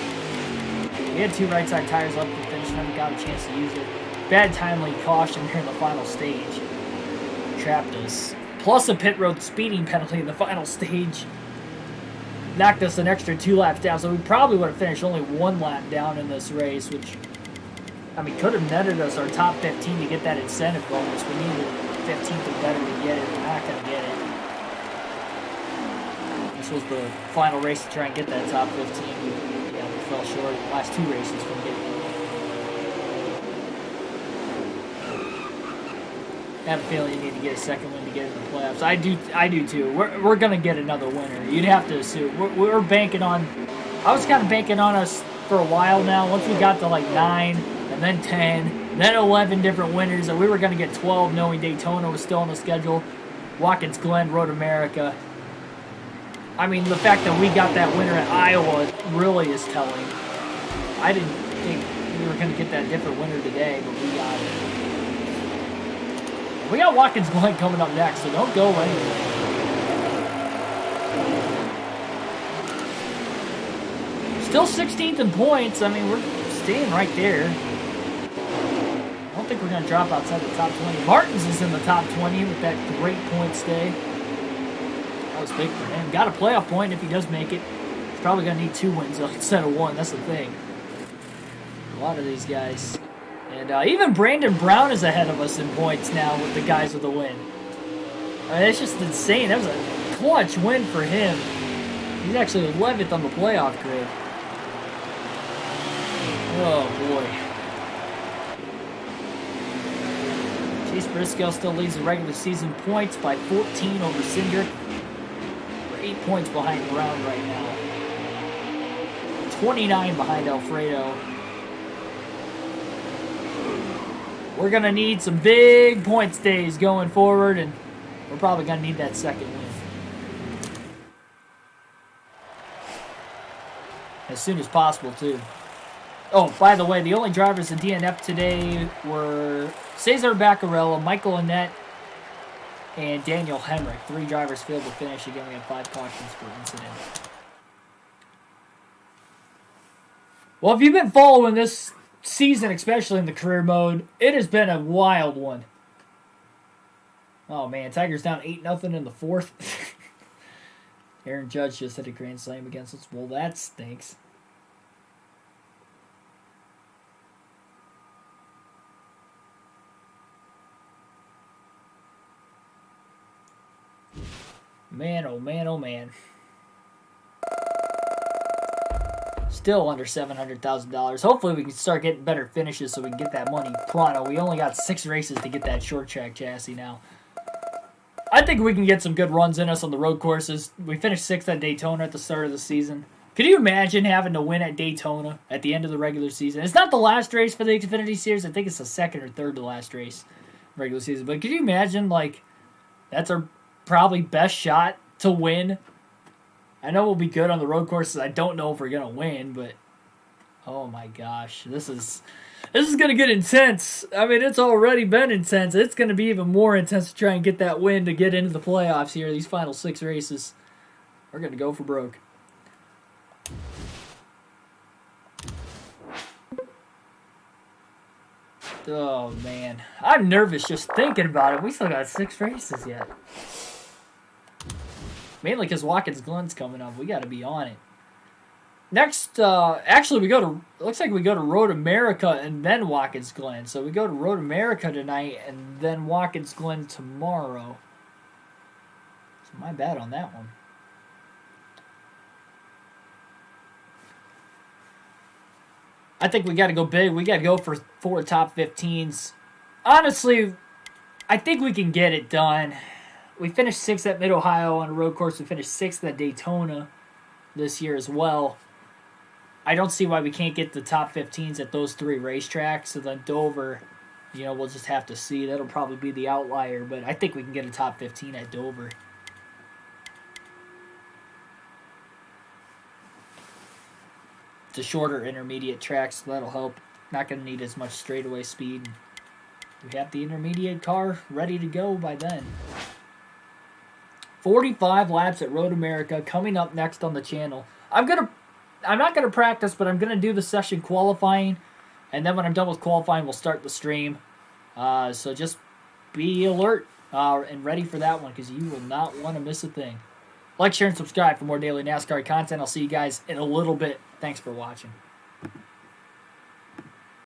We had 2 right side tires left to finish, never got a chance to use it. Bad timely caution here in the final stage. Trapped us. Plus a pit road speeding penalty in the final stage. Knocked us an extra 2 laps down, so we probably would have finished only 1 lap down in this race, which, I mean, could have netted us our top 15 to get that incentive bonus. We needed 15th or better to get it. We're not going to get it. This was the final race to try and get that top 15. We fell short the last 2 races from getting it. I have a feeling you need to get a second win to get in the playoffs. I do too. We're going to get another winner. You'd have to assume. We're banking on... I was kind of banking on us for a while now. Once we got to like 9, and then 10, then 11 different winners, and we were going to get 12 knowing Daytona was still on the schedule. Watkins Glen, Road America. I mean, the fact that we got that winner at Iowa really is telling. I didn't think we were going to get that different winner today, but we got it. We got Watkins Glen coming up next, so don't go anywhere. Still 16th in points. I mean, we're staying right there. I don't think we're going to drop outside the top 20. Martins is in the top 20 with that great point stay. That was big for him. Got a playoff point if he does make it. He's probably going to need 2 wins instead of 1. That's the thing. A lot of these guys. And even Brandon Brown is ahead of us in points now with the guys with the win. I mean, it's just insane. That was a clutch win for him. He's actually 11th on the playoff grid. Oh, boy. Chase Briscoe still leads the regular season points by 14 over Cindric. We're 8 points behind Brown right now. 29 behind Alfredo. We're going to need some big point stays going forward, and we're probably going to need that second win. As soon as possible, too. Oh, by the way, the only drivers in DNF today were Cesar Baccarella, Michael Annette, and Daniel Hemrick. 3 drivers failed to finish. Again, we had 5 cautions for incident. Well, if you've been following this season, especially in the career mode, it has been a wild one. Oh man, Tigers down 8-0 in the 4th. Aaron Judge just hit a grand slam against us. Well, that stinks. Man, oh man, oh man. Still under $700,000. Hopefully we can start getting better finishes so we can get that money pronto. We only got 6 races to get that short track chassis now. I think we can get some good runs in us on the road courses. We finished 6th at Daytona at the start of the season. Could you imagine having to win at Daytona at the end of the regular season? It's not the last race for the Xfinity Series. I think it's the 2nd or 3rd to last race regular season. But could you imagine, like, that's our probably best shot to win? I know we'll be good on the road courses. I don't know if we're going to win, but oh my gosh, this is going to get intense. I mean, it's already been intense. It's going to be even more intense to try and get that win to get into the playoffs here, these final 6 races. We're going to go for broke. Oh, man. I'm nervous just thinking about it. We still got 6 races yet. Mainly because Watkins Glen's coming up. We got to be on it. Next, actually, looks like we go to Road America and then Watkins Glen. So we go to Road America tonight and then Watkins Glen tomorrow. So my bad on that one. I think we got to go big. We got to go for 4 top 15s. Honestly, I think we can get it done. We finished 6th at Mid-Ohio on a road course. We finished 6th at Daytona this year as well. I don't see why we can't get the top 15s at those 3 racetracks. So then Dover, we'll just have to see. That'll probably be the outlier, but I think we can get a top 15 at Dover. It's a shorter intermediate track, so that'll help. Not going to need as much straightaway speed. We have the intermediate car ready to go by then. 45 laps at Road America coming up next on the channel. I'm not gonna practice, but I'm gonna do the session qualifying, and then when I'm done with qualifying, we'll start the stream. So just be alert and ready for that one, because you will not want to miss a thing. Like, share, and subscribe for more daily NASCAR content. I'll see you guys in a little bit. Thanks for watching.